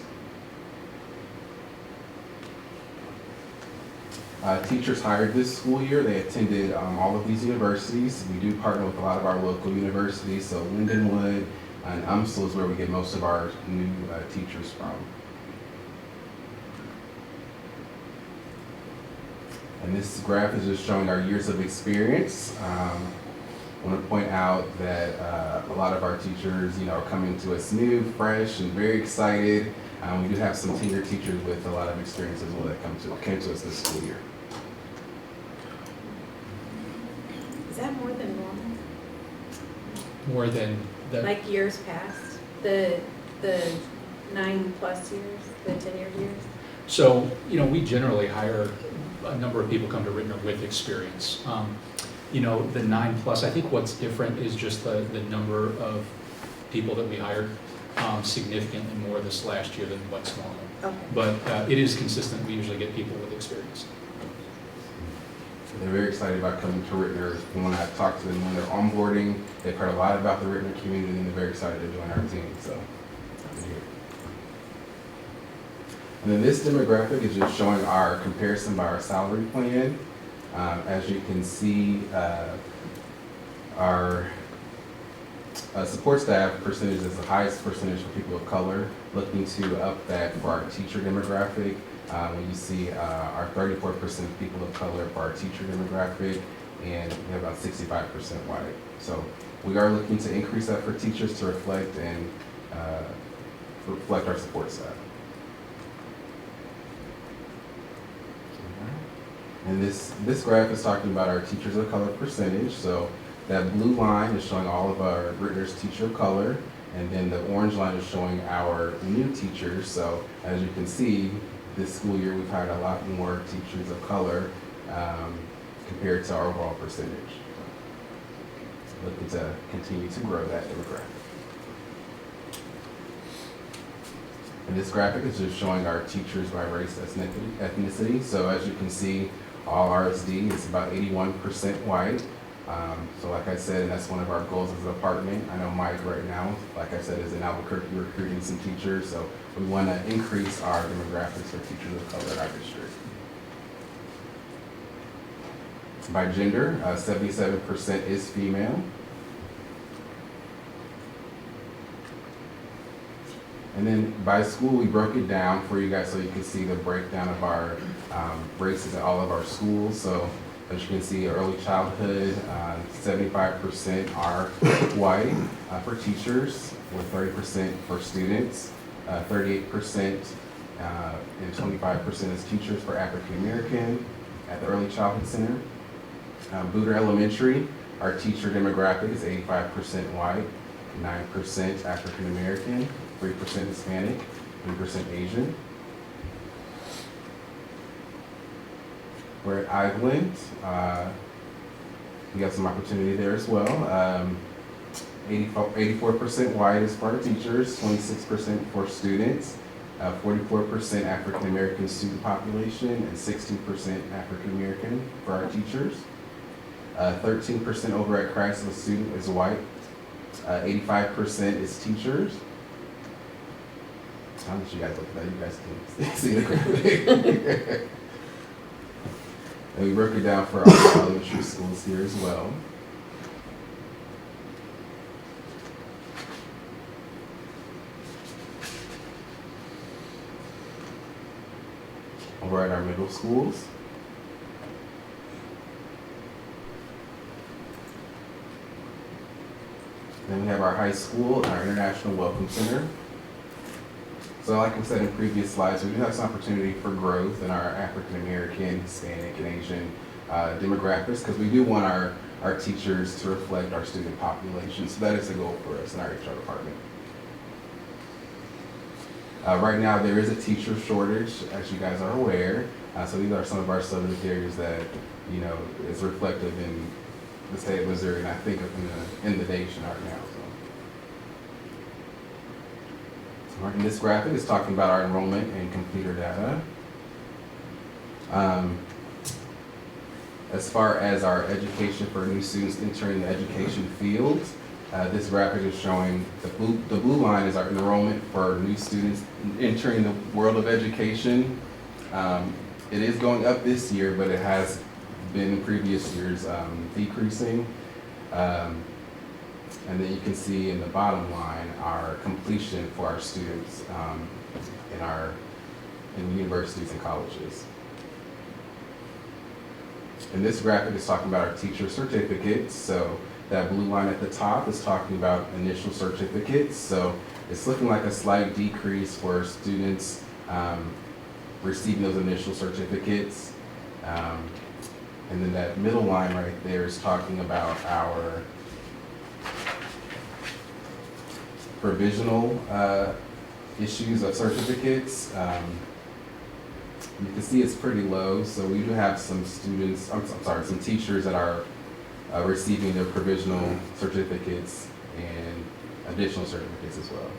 Teachers hired this school year, they attended all of these universities. We do partner with a lot of our local universities, so Lindenwood and UMSL is where we get most of our new teachers from. And this graph is just showing our years of experience. I want to point out that a lot of our teachers, are coming to us new, fresh, and very excited. We do have some tenured teachers with a lot of experience as well that came to us this school year. Is that more than normal? More than the. Like years past? The 9+ years, the tenured years? So, we generally hire a number of people come to Ritenour with experience. The 9+, I think what's different is just the number of people that we hired, significantly more this last year than what's normal. Okay. But it is consistent, we usually get people with experience. They're very excited about coming to Ritenour. When I talk to them when they're onboarding, they've heard a lot about the Ritenour community and they're very excited to join our team, so. And then this demographic is just showing our comparison by our salary plan. As you can see, our support staff percentage is the highest percentage for people of color. Looking to up that for our teacher demographic. When you see our 34% of people of color for our teacher demographic, and we have about 65% white. So we are looking to increase that for teachers to reflect our support staff. And this graph is talking about our teachers of color percentage. So that blue line is showing all of our Ritenour's teacher of color, and then the orange line is showing our new teachers. So as you can see, this school year we've hired a lot more teachers of color compared to our overall percentage. So looking to continue to grow that demographic. And this graphic is just showing our teachers by race, ethnicity. So as you can see, all RSD is about 81% white. So like I said, and that's one of our goals as a department. I know Mike right now, like I said, is in Albuquerque recruiting some teachers. So we want to increase our demographics for teachers of color in our district. By gender, 77% is female. And then by school, we broke it down for you guys so you can see the breakdown of our races at all of our schools. So as you can see, early childhood, 75% are white for teachers, with 30% for students, 38% and 25% as teachers for African American at the Early Childhood Center. Booter Elementary, our teacher demographic is 85% white, 9% African American, 3% Hispanic, 3% Asian. We're at Iveland. We got some opportunity there as well. 84% white is for our teachers, 26% for students, 44% African American student population, and 16% African American for our teachers. 13% over at Chrysler student is white. 85% is teachers. I'll let you guys look at that. You guys can see the graphic. And we broke it down for our elementary schools here as well. Over at our middle schools. Then we have our high school and our International Welcome Center. So like I said in previous slides, we do have some opportunity for growth in our African American, Hispanic, and Asian demographics, because we do want our teachers to reflect our student population. So that is a goal for us in our HR department. Right now, there is a teacher shortage, as you guys are aware. So these are some of our subject areas that, you know, is reflective in the state of Missouri, and I think in the nation right now. And this graphic is talking about our enrollment and completer data. As far as our education for new students entering the education field, this graphic is showing the blue line is our enrollment for new students entering the world of education. It is going up this year, but it has been in previous years decreasing. And then you can see in the bottom line our completion for our students in universities and colleges. And this graphic is talking about our teacher certificates. So that blue line at the top is talking about initial certificates. So it's looking like a slight decrease for students receiving those initial certificates. And then that middle line right there is talking about our provisional issues of certificates. You can see it's pretty low, so we do have some students, some teachers that are receiving their provisional certificates and additional certificates as well.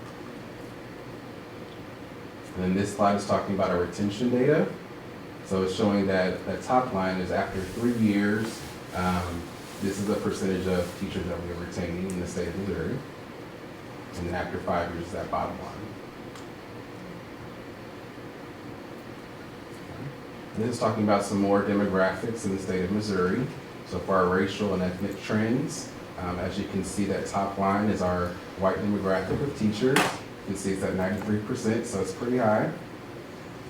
And then this slide is talking about our retention data. So it's showing that that top line is after 3 years, this is the percentage of teachers that we are retaining in the state of Missouri. And then after 5 years, that bottom line. And this is talking about some more demographics in the state of Missouri. So for our racial and ethnic trends, as you can see, that top line is our white demographic of teachers. You can see it's at 93%, so it's pretty high.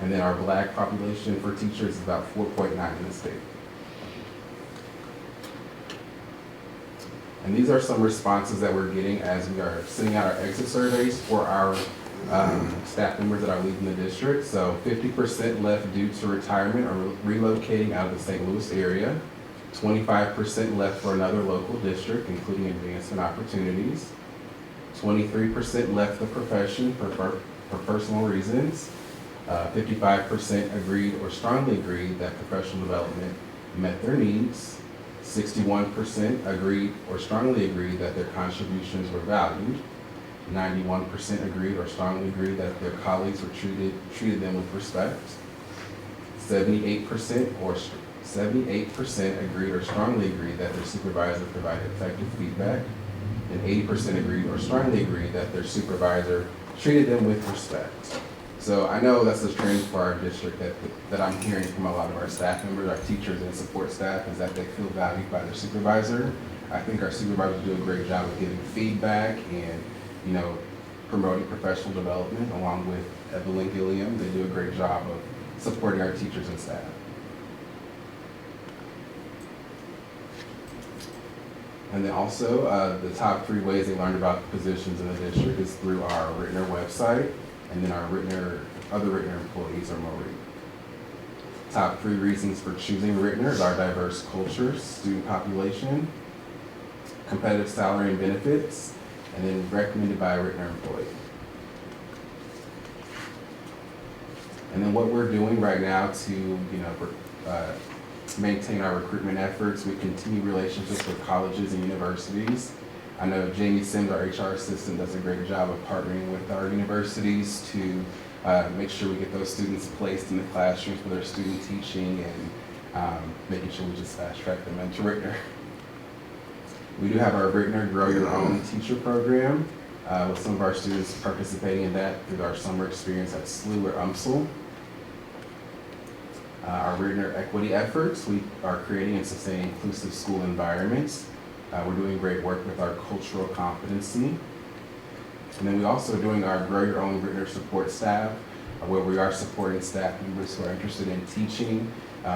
And then our black population for teachers is about 4.9 in the state. And these are some responses that we're getting as we are sending out our exit surveys for our staff members that are leaving the district. So 50% left due to retirement or relocating out of the St. Louis area. 25% left for another local district, including advancement opportunities. 23% left the profession for personal reasons. 55% agreed or strongly agreed that professional development met their needs. 61% agreed or strongly agreed that their contributions were valued. 91% agreed or strongly agreed that their colleagues were treated them with respect. 78% agreed or strongly agreed that their supervisor provided effective feedback. And 80% agreed or strongly agreed that their supervisor treated them with respect. So I know that's the trend for our district that I'm hearing from a lot of our staff members, our teachers and support staff, is that they feel valued by their supervisor. I think our supervisors do a great job of giving feedback and, you know, promoting professional development along with Evelyn Gilliam. They do a great job of supporting our teachers and staff. And then also, the top 3 ways they learned about the positions in the district is through our Ritenour website, and then our other Ritenour employees are Marie. Top 3 reasons for choosing Ritenour is our diverse culture, student population, competitive salary and benefits, and then recommended by a Ritenour employee. And then what we're doing right now to, maintain our recruitment efforts, we continue relationships with colleges and universities. I know Jamie Sims, our HR assistant, does a great job of partnering with our universities to make sure we get those students placed in the classrooms for their student teaching and making sure we just fast track them into Ritenour. We do have our Ritenour Grow Your Own teacher program. with some of our students participating in that through our summer experience at SLU or UMSL. Our Ritenour equity efforts, we are creating and sustaining inclusive school environments. We're doing great work with our cultural competency. And then we also are doing our Grow Your Own Ritenour support staff, where we are supporting staff members who are interested in teaching. We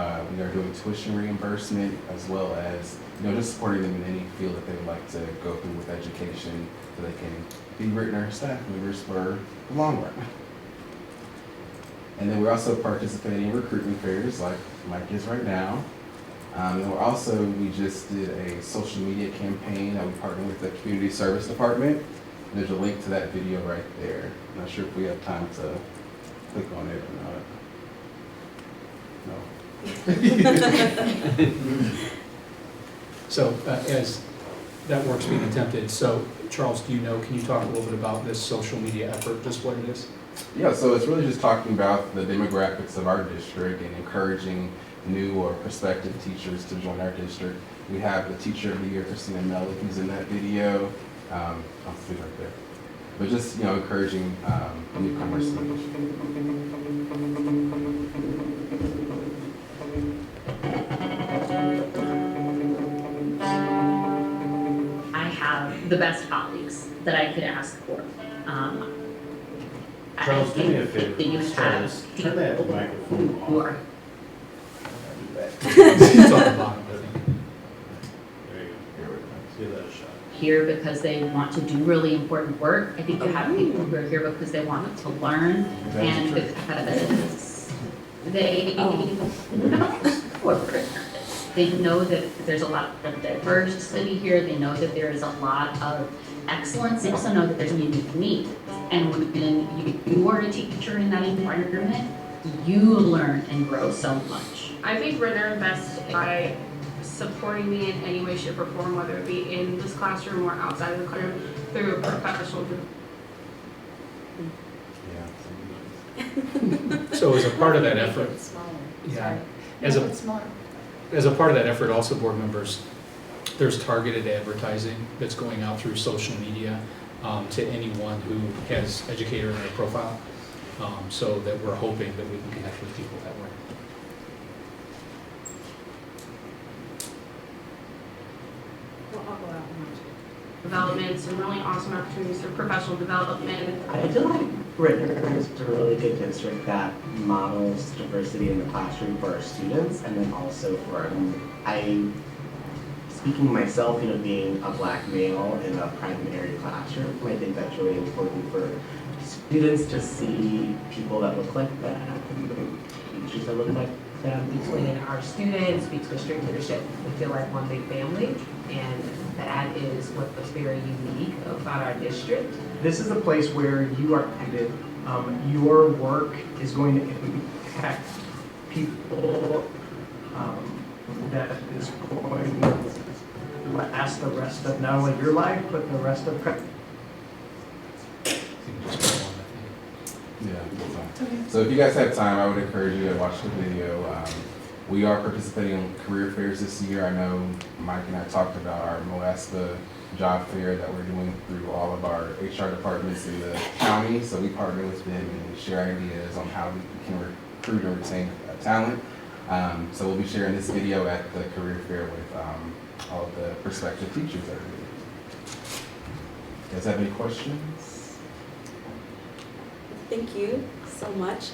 are doing tuition reimbursement, as well as just supporting them in any field that they would like to go through with education, so they can be Ritenour staff members for the long run. And then we're also participating in recruitment fairs like Mike is right now. And we just did a social media campaign that we partnered with the Community Service Department. And there's a link to that video right there. I'm not sure if we have time to click on it or not. No. So as that work's being attempted, so Charles, can you talk a little bit about this social media effort, just what it is? Yeah, so it's really just talking about the demographics of our district and encouraging new or prospective teachers to join our district. We have the Teacher of the Year, Christina Melly, who's in that video. I'll see right there. But just, encouraging newcomers to the district. I have the best colleagues that I could ask for. Charles, do me a favor. That you have Turn that microphone off. who are Give that a shot. here because they want to do really important work. I think you have people who are here because they want to learn, and because they they know that there's a lot of diversity here. They know that there is a lot of excellence. They also know that there's a unique need. And when you are a teacher in that environment, you learn and grow so much. I think Ritenour invests by supporting me in any way, shape, or form, whether it be in this classroom or outside of the classroom, through professional development. So as a part of that effort, as a part of that effort, also board members, there's targeted advertising that's going out through social media to anyone who has educator in their profile, so that we're hoping that we can connect with people that way. Development, some really awesome opportunities for professional development. I feel like Ritenour is a really good district that models diversity in the classroom for our students, and then also for speaking myself, being a Black male in a primary classroom, I think that's really important for students to see people that look like them, teachers that look like them. Between our students, between district leadership, we feel like one big family, and that is what was very unique about our district. This is a place where you are connected. Your work is going to impact people that is going to last the rest of not only your life, but the rest of Yeah, that's fine. So if you guys have time, I would encourage you to watch the video. We are participating in career fairs this year. I know Mike and I talked about our MOASPA job fair that we're doing through all of our HR departments in the county. So we partner with them and we share ideas on how we can recruit and retain talent. So we'll be sharing this video at the career fair with all of the prospective teachers that are here. You guys have any questions? Thank you so much.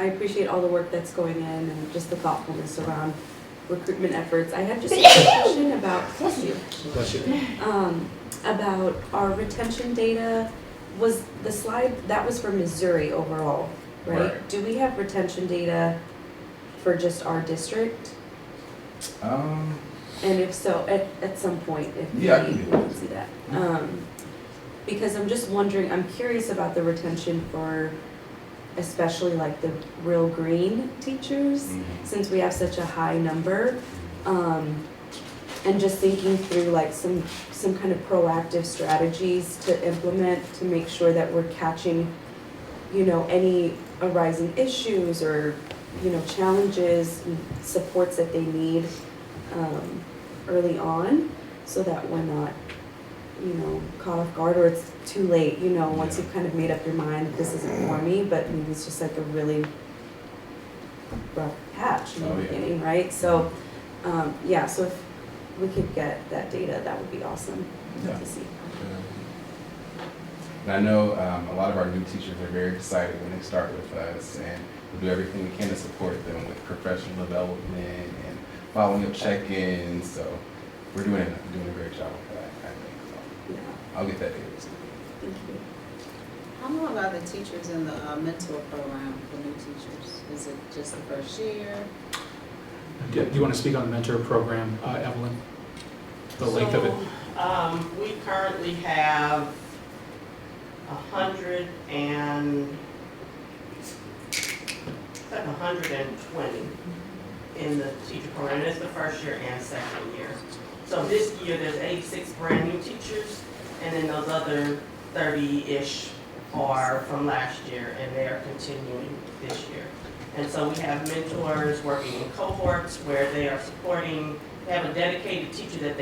I appreciate all the work that's going in and just the thoughtfulness around recruitment efforts. I have just a question about, about our retention data. Was the slide, that was for Missouri overall, right? Do we have retention data for just our district? And if so, at some point, if we can see that. Because I'm just wondering, I'm curious about the retention for especially like the real green teachers, since we have such a high number. And just thinking through like some kind of proactive strategies to implement to make sure that we're catching, any arising issues or, challenges and supports that they need early on, so that we're not, caught off guard or it's too late, once Yeah. you've kind of made up your mind, this isn't for me, but maybe it's just like a really rough patch in the Oh, yeah. beginning, right? So, so if we could get that data, that would be awesome Yeah. to see. And I know a lot of our new teachers are very excited when they start with us, and we do everything we can to support them with professional development and following up check-ins. So we're doing a great job with that, I think. So I'll get that data too. Thank you. How long are the teachers in the mentor program for new teachers? Is it just the first year? Do you want to speak on the mentor program, Evelyn? The length of it? We currently have 120 in the teacher program. It's the first year and second year. So this year, there's 86 brand new teachers, and then those other 30-ish are from last year, and they are continuing this year. And so we have mentors working in cohorts where they are supporting. They have a dedicated teacher that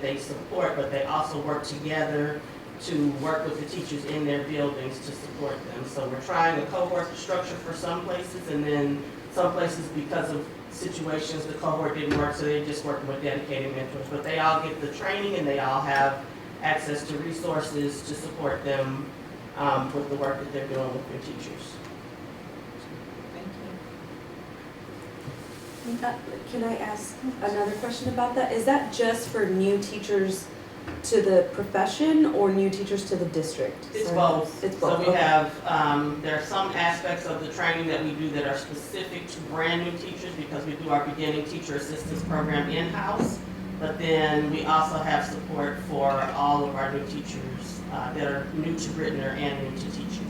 they support, but they also work together to work with the teachers in their buildings to support them. So we're trying a cohort structure for some places, and then some places, because of situations, the cohort didn't work, so they're just working with dedicated mentors. But they all get the training, and they all have access to resources to support them with the work that they're doing with their teachers. Can I ask another question about that? Is that just for new teachers to the profession or new teachers to the district? It's both. It's both. So we have, there are some aspects of the training that we do that are specific to brand new teachers because we do our beginning teacher assistance program in-house. But then we also have support for all of our new teachers that are new to Ritenour and new to teaching.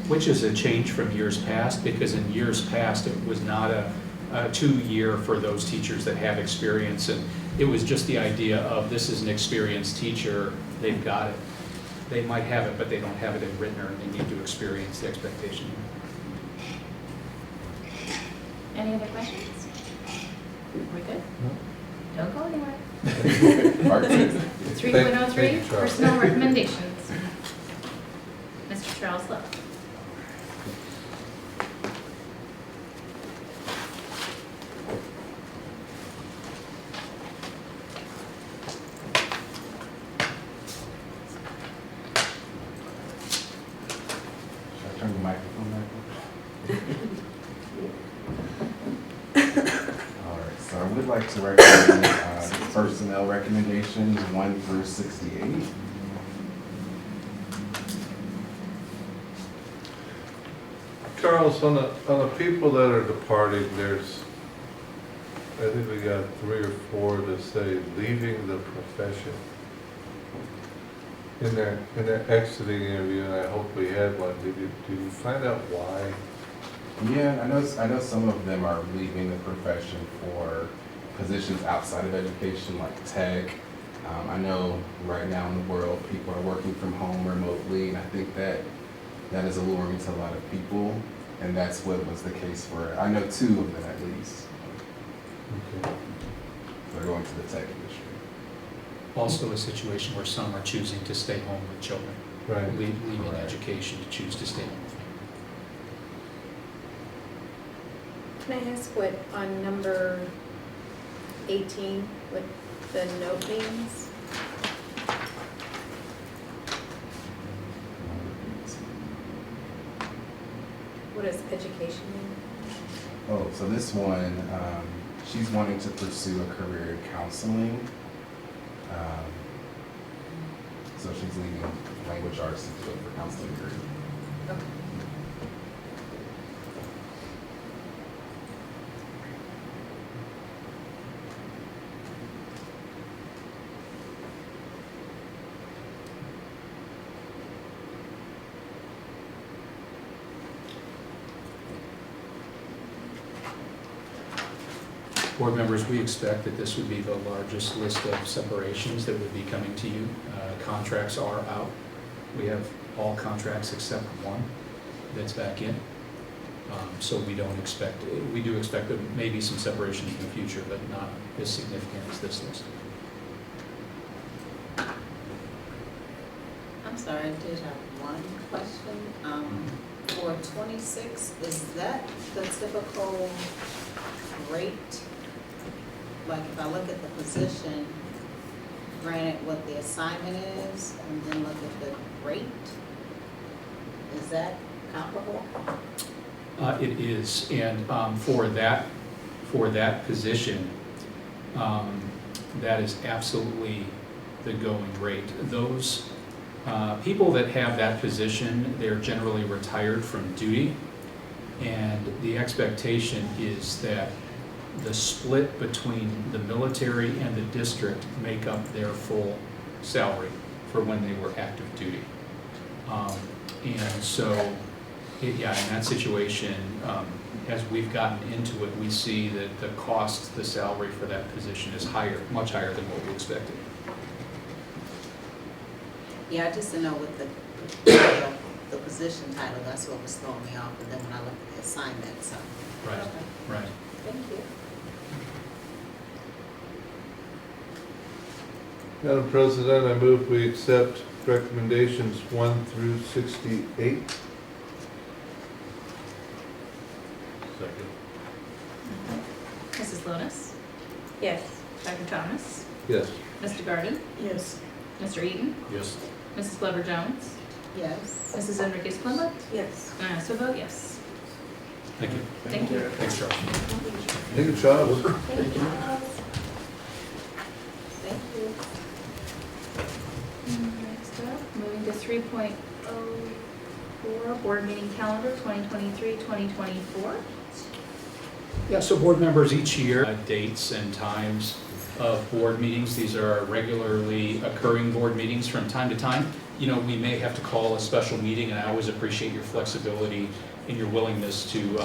Which is a change from years past, because in years past, it was not a 2-year for those teachers that have experience, and it was just the idea of this is an experienced teacher, they've got it. They might have it, but they don't have it in Ritenour, and they need to experience the expectation. Any other questions? We good? Don't go anywhere. 3.03, personnel recommendations. Mr. Charles Lowe. Turn the microphone back on. All right, so I would like to recommend personnel recommendations 1 through 68. Charles, on the people that are departing, I think we got 3 or 4 that say leaving the profession. In their exiting interview, and I hope we had one, did you find out why? Yeah, I know some of them are leaving the profession for positions outside of education, like tech. I know right now in the world, people are working from home remotely, and I think that is alluring to a lot of people, and that's what was the case for, I know 2 of them at least. Okay. They're going to the tech industry. Also a situation where some are choosing to stay home with children. Right. Leaving education to choose to stay home with them. Can I ask what on number 18, what the note means? What does education mean? Oh, so this one, she's wanting to pursue a career in counseling. So she's leaving language arts to go for counseling degree. Okay. Board members, we expect that this would be the largest list of separations that would be coming to you. Contracts are out. We have all contracts except one that's back in. So we do expect that maybe some separations in the future, but not as significant as this list. sorry, I did have one question. For 26, is that the typical rate? Like if I look at the position, granted what the assignment is, and then look at the rate, is that comparable? It is, and for that position, that is absolutely the going rate. Those people that have that position, they're generally retired from duty, and the expectation is that the split between the military and the district make up their full salary for when they were active duty. And so, in that situation, as we've gotten into it, we see that the cost, the salary for that position is higher, much higher than what we expected. Yeah, I just didn't know with the position title, that's what was throwing me off, and then when I looked at the assignment, so. Right, Okay. right. Thank you. Madam President, I move we accept recommendations 1 through 68. Second. Mrs. Lonis? Yes. Dr. Thomas? Yes. Mr. Garden? Yes. Mr. Eaton? Yes. Mrs. Glover Jones? Yes. Mrs. Enriquez Plummer? Yes. And I also vote yes. Thank you. Thank you. Thanks, Charles. Thank you, Charles. Thank you. Thank you. Next up, moving to 3.04, board meeting calendar 2023-2024. Yeah, so board members each year, dates and times of board meetings. These are regularly occurring board meetings from time to time. You know, we may have to call a special meeting, and I always appreciate your flexibility and your willingness to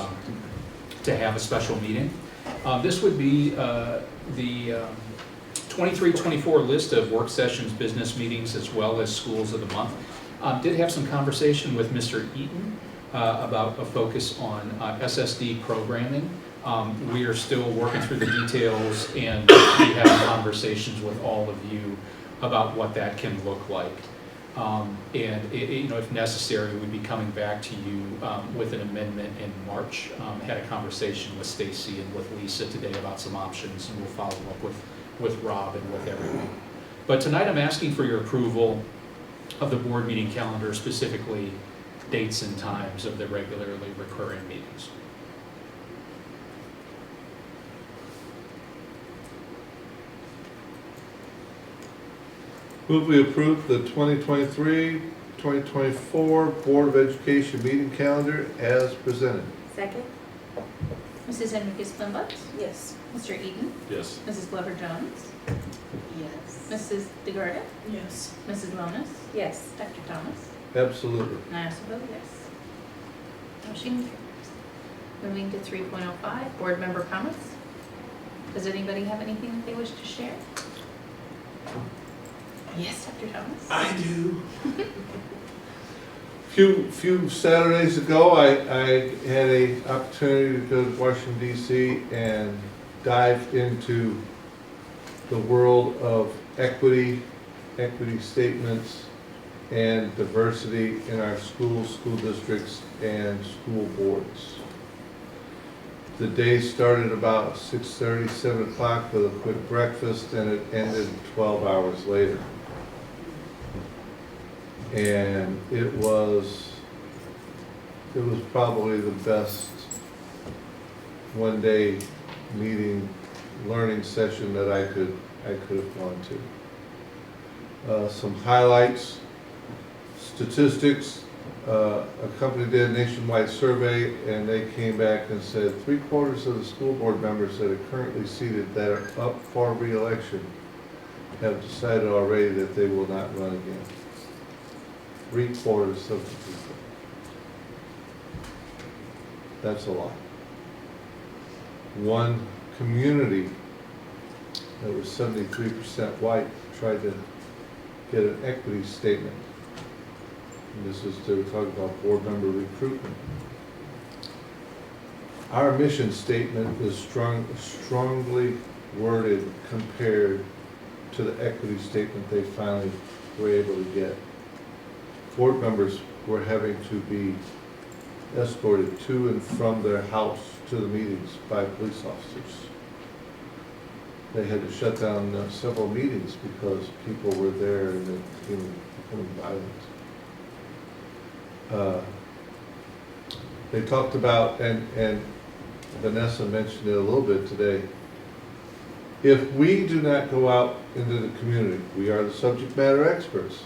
have a special meeting. This would be the 23-24 list of work sessions, business meetings, as well as schools of the month. Did have some conversation with Mr. Eaton about a focus on SSD programming. We are still working through the details, and we have conversations with all of you about what that can look like. You know, if necessary, we'd be coming back to you with an amendment in March. Had a conversation with Stacy and with Lisa today about some options, and we'll follow up with Rob and with everyone. But tonight I'm asking for your approval of the board meeting calendar, specifically dates and times of the regularly recurring meetings. Move we approve the 2023-2024 Board of Education meeting calendar as presented. Second? Mrs. Enriquez Plummer? Yes. Mr. Eaton? Yes. Mrs. Glover Jones? Yes. Mrs. DeGarda? Yes. Mrs. Lonis? Yes. Dr. Thomas? Absolutely. And I also vote yes. Motion carries. Moving to 3.05, board member comments. Does anybody have anything that they wish to share? Yes, Dr. Thomas? I do. Few Saturdays ago, I had an opportunity to go to Washington D.C. and dive into the world of equity statements, and diversity in our schools, school districts, and school boards. The day started about 6:30, 7 o'clock with a quick breakfast, and it ended 12 hours later. And it was probably the best one-day meeting, learning session that I could have gone to. Some highlights, statistics. A company did a nationwide survey, and they came back and said 3/4 of the school board members that are currently seated that are up for re-election have decided already that they will not run again. 3/4 of the people. That's a lot. One community that was 73% white tried to get an equity statement. And this is to talk about board member recruitment. Our mission statement is strongly worded compared to the equity statement they finally were able to get. board members were having to be escorted to and from their house to the meetings by police officers. They had to shut down several meetings because people were there and it became violent. They talked about, and Vanessa mentioned it a little bit today, if we do not go out into the community, we are the subject matter experts.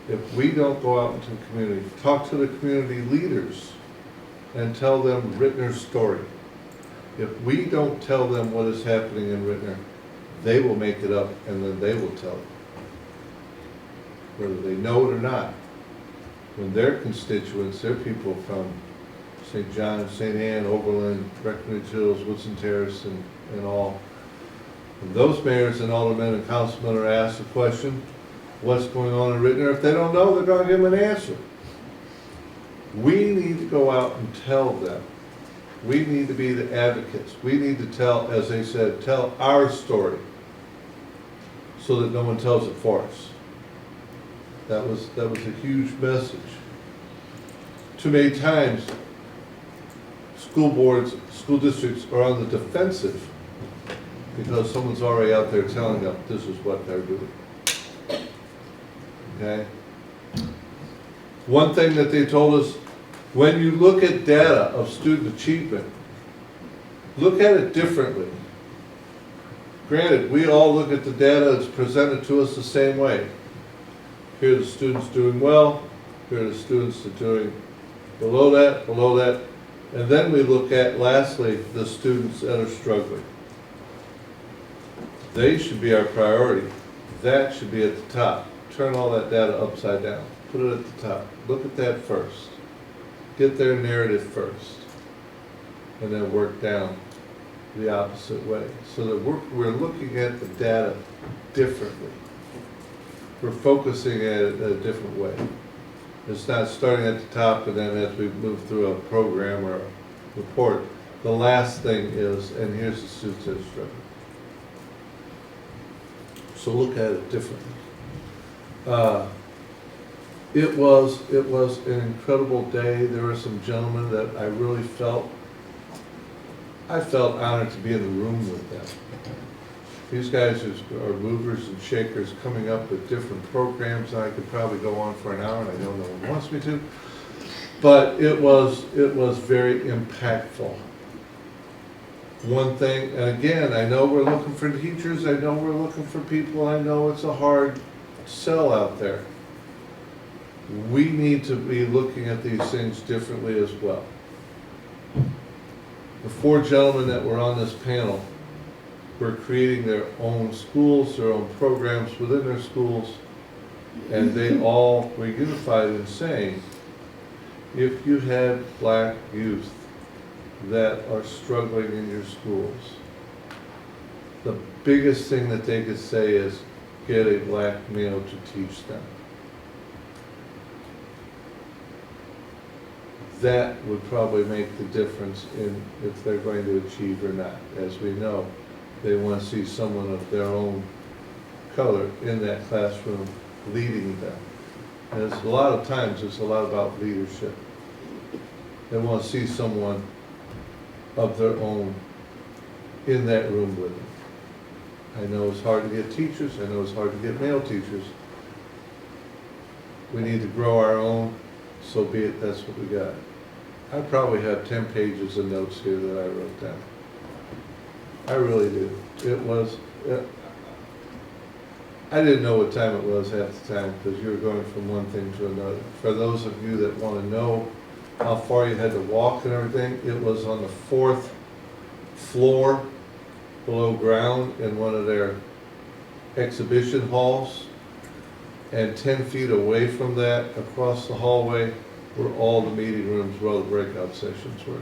If we don't go out into the community, talk to the community leaders and tell them Ritenour's story. If we don't tell them what is happening in Ritenour, they will make it up and then they will tell it. Whether they know it or not. When their constituents, their people from St. John, St. Anne, Oberlin, Breckenridge Hills, Woodson Terrace, and all, when those mayors and aldermen and councilmen are asked the question, what's going on in Ritenour? If they don't know, they're going to give them an answer. We need to go out and tell them. We need to be the advocates. We need to tell, as they said, tell our story so that no one tells it for us. That was a huge message. Too many times, school boards, school districts are on the defensive because someone's already out there telling them this is what they're doing. Okay? One thing that they told us, when you look at data of student achievement, look at it differently. Granted, we all look at the data that's presented to us the same way. Here are the students doing well, here are the students that are doing below that, and then we look at, lastly, the students that are struggling. They should be our priority. That should be at the top. Turn all that data upside down. Put it at the top. Look at that first. Get their narrative first. And then work down the opposite way. So that we're looking at the data differently. We're focusing at it in a different way. It's not starting at the top and then as we move through a program or a report, the last thing is, and here's the students that are struggling. So look at it differently. It was an incredible day. There were some gentlemen that I really felt honored to be in the room with them. These guys are movers and shakers coming up with different programs. I could probably go on for an hour and I know no one wants me to. But it was very impactful. One thing, and again, I know we're looking for teachers, I know we're looking for people, I know it's a hard sell out there. We need to be looking at these things differently as well. The four gentlemen that were on this panel were creating their own schools, their own programs within their schools, and they all were unified in saying, if you had black youth that are struggling in your schools, the biggest thing that they could say is get a black male to teach them. That would probably make the difference in if they're going to achieve or not. As we know, they want to see someone of their own color in that classroom leading them. And it's a lot of times, it's a lot about leadership. They want to see someone of their own in that room with them. I know it's hard to get teachers. I know it's hard to get male teachers. We need to grow our own, so be it, that's what we got. I probably have 10 pages of notes here that I wrote down. I really do. It was, I didn't know what time it was half the time because you were going from one thing to another. For those of you that want to know how far you had to walk and everything, it was on the 4th floor below ground in one of their exhibition halls. And 10 feet away from that, across the hallway, were all the meeting rooms where all the breakout sessions were.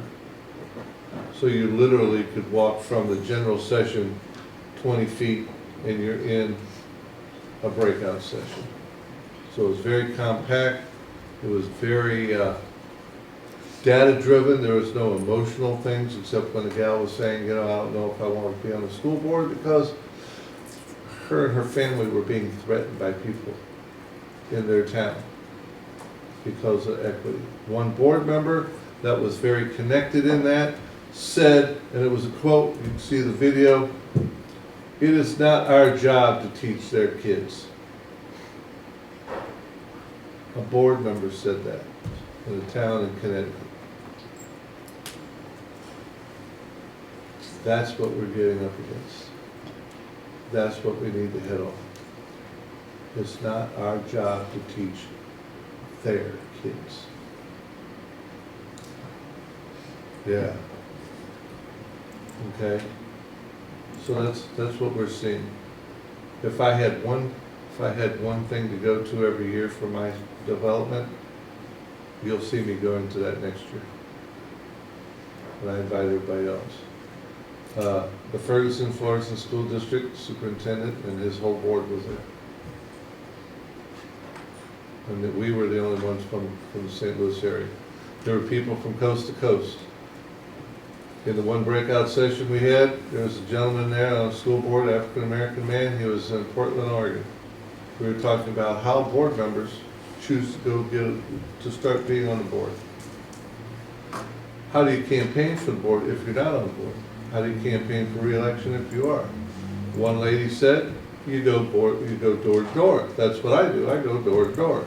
So you literally could walk from the general session 20 feet and you're in a breakout session. So it was very compact. It was very data driven. There was no emotional things except when the gal was saying, you know, I don't know if I want to be on the school board because her and her family were being threatened by people in their town. because of equity. One board member that was very connected in that said, and it was a quote, you can see the video, "It is not our job to teach their kids." A board member said that in a town in Connecticut. That's what we're getting up against. That's what we need to head on. It's not our job to teach their kids. Yeah. Okay. So that's what we're seeing. If I had one thing to go to every year for my development, you'll see me going to that next year. And I invite everybody else. The Ferguson Florissant School District Superintendent and his whole board was there. And that we were the only ones from the St. Louis area. There were people from coast to coast. In the one breakout session we had, there was a gentleman there on the school board, African-American man. He was in Portland, Oregon. We were talking about how board members choose to start being on the board. How do you campaign for the board if you're not on the board? How do you campaign for re-election if you are? One lady said, you go door to door. That's what I do. I go door to door.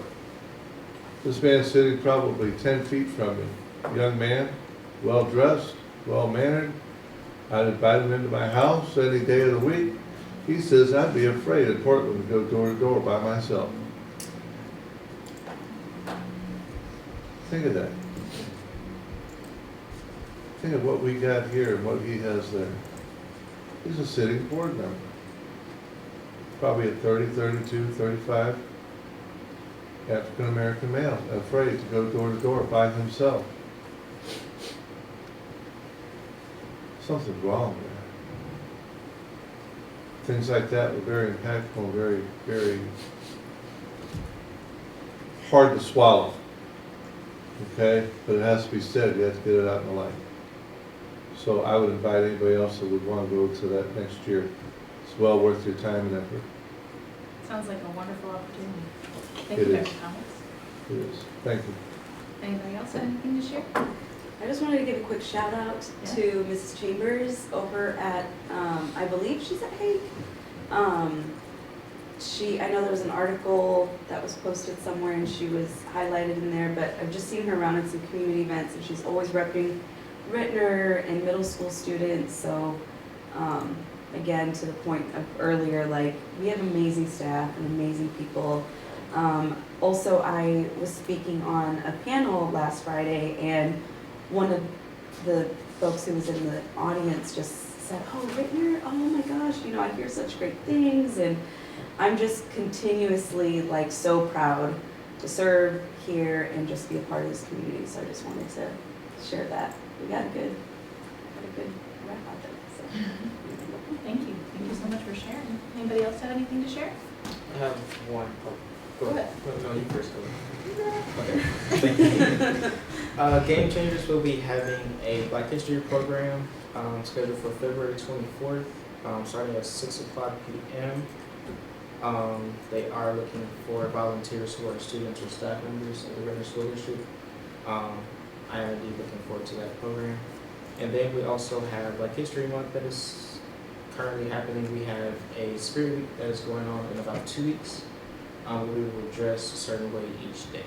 This man's sitting probably 10 feet from me. Young man, well-dressed, well-mannered. I'd invite him into my house any day of the week. He says, I'd be afraid in Portland to go door to door by myself. Think of that. Think of what we got here and what he has there. He's a sitting board member. Probably a 30, 32, 35 African-American male, afraid to go door to door by himself. Something's wrong there. Things like that were very impactful and very, very hard to swallow. Okay? But it has to be said. You have to get it out in the light. So I would invite anybody else that would want to go to that next year. It's well worth your time and effort. Sounds like a wonderful opportunity. Thank It you, is. Dr. Thomas. It is. Thank you. Anybody else have anything to share? I just wanted to give a quick shout out to Mrs. Chambers over at, I believe she's at Hague. I know there was an article that was posted somewhere and she was highlighted in there, but I've just seen her around at some community events and she's always repping Ritenour and middle school students. So again, to the point of earlier, like, we have amazing staff and amazing people. Also, I was speaking on a panel last Friday and one of the folks who was in the audience just said, oh, Ritenour, oh my gosh, I hear such great things. And I'm just continuously like so proud to serve here and just be a part of this community. So I just wanted to share that. We got a good rep out there. So. Thank you. Thank you so much for sharing. Anybody else have anything to share? I have one. Go ahead. No, you first go. Okay. Thank you. Game Changers will be having a Black History program scheduled for February 24th, starting at 6 o'clock p.m. They are looking for volunteers who are students or staff members of the Ritenour School District. I am indeed looking forward to that program. And then we also have Black History Month that is currently happening. We have a Spirit Week that is going on in about 2 weeks. We will dress a certain way each day.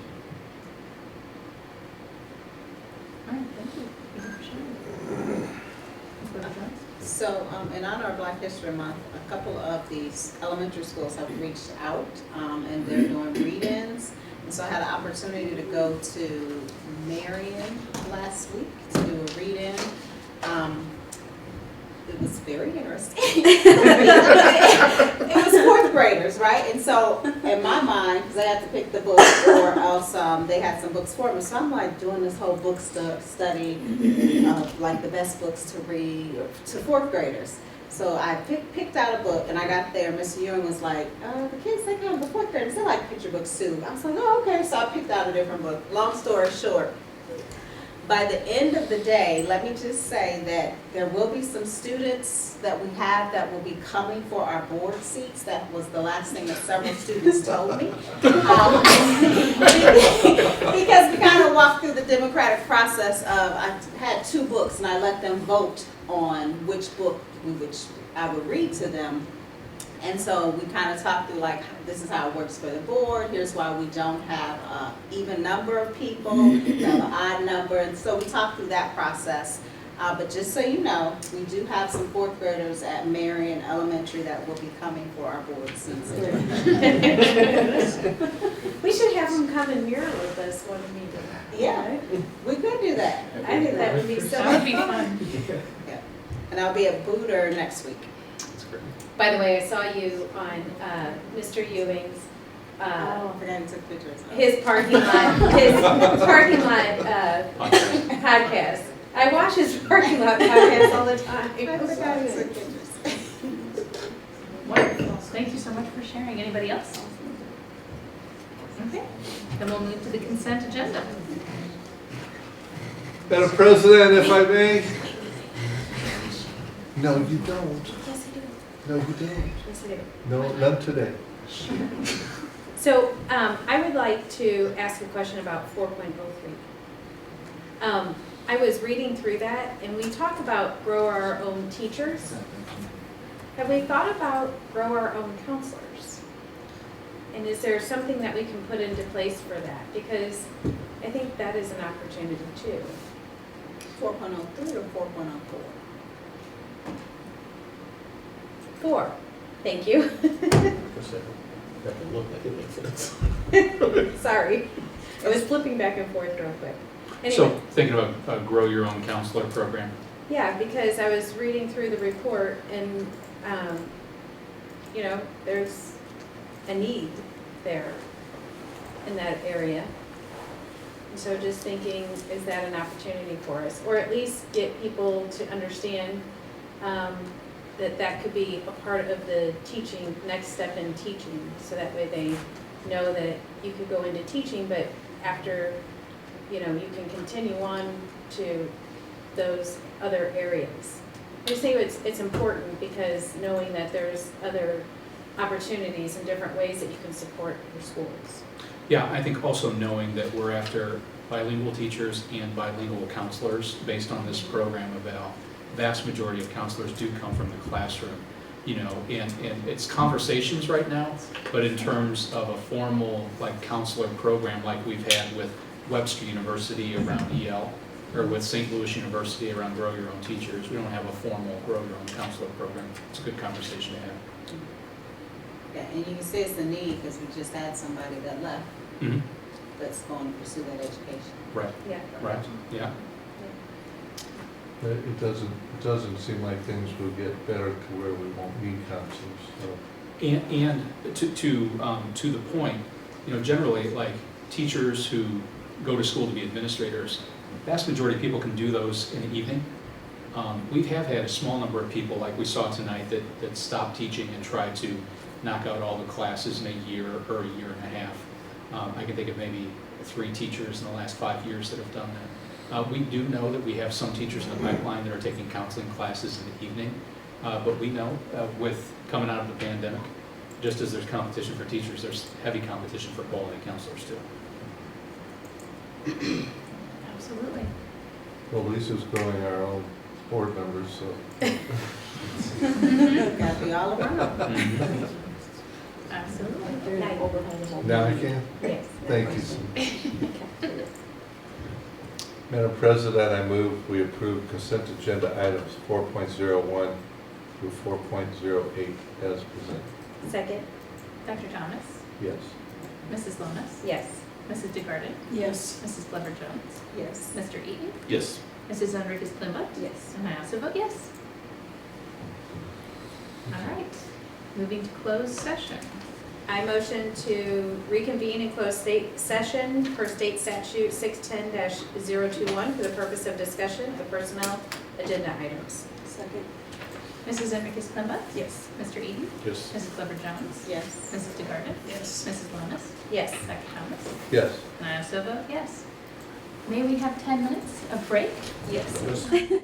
All right, thank you. Thank you for sharing. Ms. Butler-Jones? So, in honor of Black History Month, a couple of these elementary schools have reached out, and they're doing read-ins. And so I had an opportunity to go to Marion last week to do a read-in. It was very interesting. It was fourth graders, right? And so in my mind, because I had to pick the book or else they had some books for me. So I'm like doing this whole book study of like the best books to read to fourth graders. So I picked out a book and I got there. Mr. Ewing was like, the kids, the fourth graders, they like picture books too. I was like, oh, okay. So I picked out a different book. Long story short, by the end of the day, let me just say that there will be some students that we have that will be coming for our board seats. That was the last thing that several students told me. Because we kind of walked through the democratic process of, I had 2 books and I let them vote on which book I would read to them. And so we kind of talked through like, this is how it works for the board, here's why we don't have an even number of people, we have an odd number, and so we talked through that process. But just so you know, we do have some 4th graders at Marion Elementary that will be coming for our board seats. We should have them come and mirror with us when we meet. Yeah, we could do that. I think that would be so That would be fun. Yeah. And I'll be at Booter next week. By the way, I saw you on Mr. Ewing's Oh, I forgot you took pictures. his parking lot podcast. I watch his parking lot podcast all the time. I forgot you took pictures. Wonderful. Thank you so much for sharing. Anybody else? Okay, then we'll move to the consent agenda. Madam President, if I may? No, you don't. Yes, I do. No, you don't. Yes, I do. No, none today. So I would like to ask a question about 4.03. I was reading through that, and we talk about grow our own teachers. Have we thought about grow our own counselors? And is there something that we can put into place for that? Because I think that is an opportunity too. 4.03 or 4.04? 4. Thank you. That can look like it makes sense. Sorry. I was flipping back and forth real quick. Anyway. So thinking about a grow your own counselor program. Yeah, because I was reading through the report and, there's a need there in that area. And so just thinking, is that an opportunity for us? Or at least get people to understand that could be a part of the teaching, next step in teaching. So that way they know that you could go into teaching, but after, you can continue on to those other areas. I just think it's important because knowing that there's other opportunities and different ways that you can support your schools. Yeah, I think also knowing that we're after bilingual teachers and bilingual counselors based on this program about vast majority of counselors do come from the classroom, and it's conversations right now, but in terms of a formal counselor program like we've had with Webster University around EL, or with St. Louis University around Grow Your Own Teachers, we don't have a formal Grow Your Own Counselor program. It's a good conversation to have. Yeah, and you can say it's a need because we just had somebody that left that's going to pursue that education. Right. Yeah. Right. Yeah. It doesn't seem like things will get better to where we won't need counselors, so. And to the point, generally teachers who go to school to be administrators, vast majority of people can do those in the evening. We have had a small number of people, like we saw tonight, that stopped teaching and tried to knock out all the classes in a year or a year and a half. I can think of maybe 3 teachers in the last 5 years that have done that. We do know that we have some teachers in the pipeline that are taking counseling classes in the evening, but we know with coming out of the pandemic, just as there's competition for teachers, there's heavy competition for quality counselors too. Absolutely. Well, Lisa's growing our own board members, so. Got to be all around. Absolutely. Now I can? Yes. Thank you. Madam President, I move we approve consent agenda items 4.01 through 4.08 as presented. Second? Dr. Thomas? Yes. Mrs. Lomas? Yes. Mrs. DeGarden? Yes. Mrs. Glover-Jones? Yes. Mr. Eaton? Yes. Mrs. Enriquez-Klimbut? Yes. And I also vote yes. All right, moving to closed session. I motion to reconvene in closed state session per state statute 610-021 for the purpose of discussion of personnel agenda items. Second. Mrs. Enriquez-Klimbut? Yes. Mr. Eaton? Yes. Mrs. Glover-Jones? Yes. Mrs. DeGarden? Yes. Mrs. Lomas? Yes. Dr. Thomas? Yes. And I also vote yes. may we have 10 minutes of break? Yes.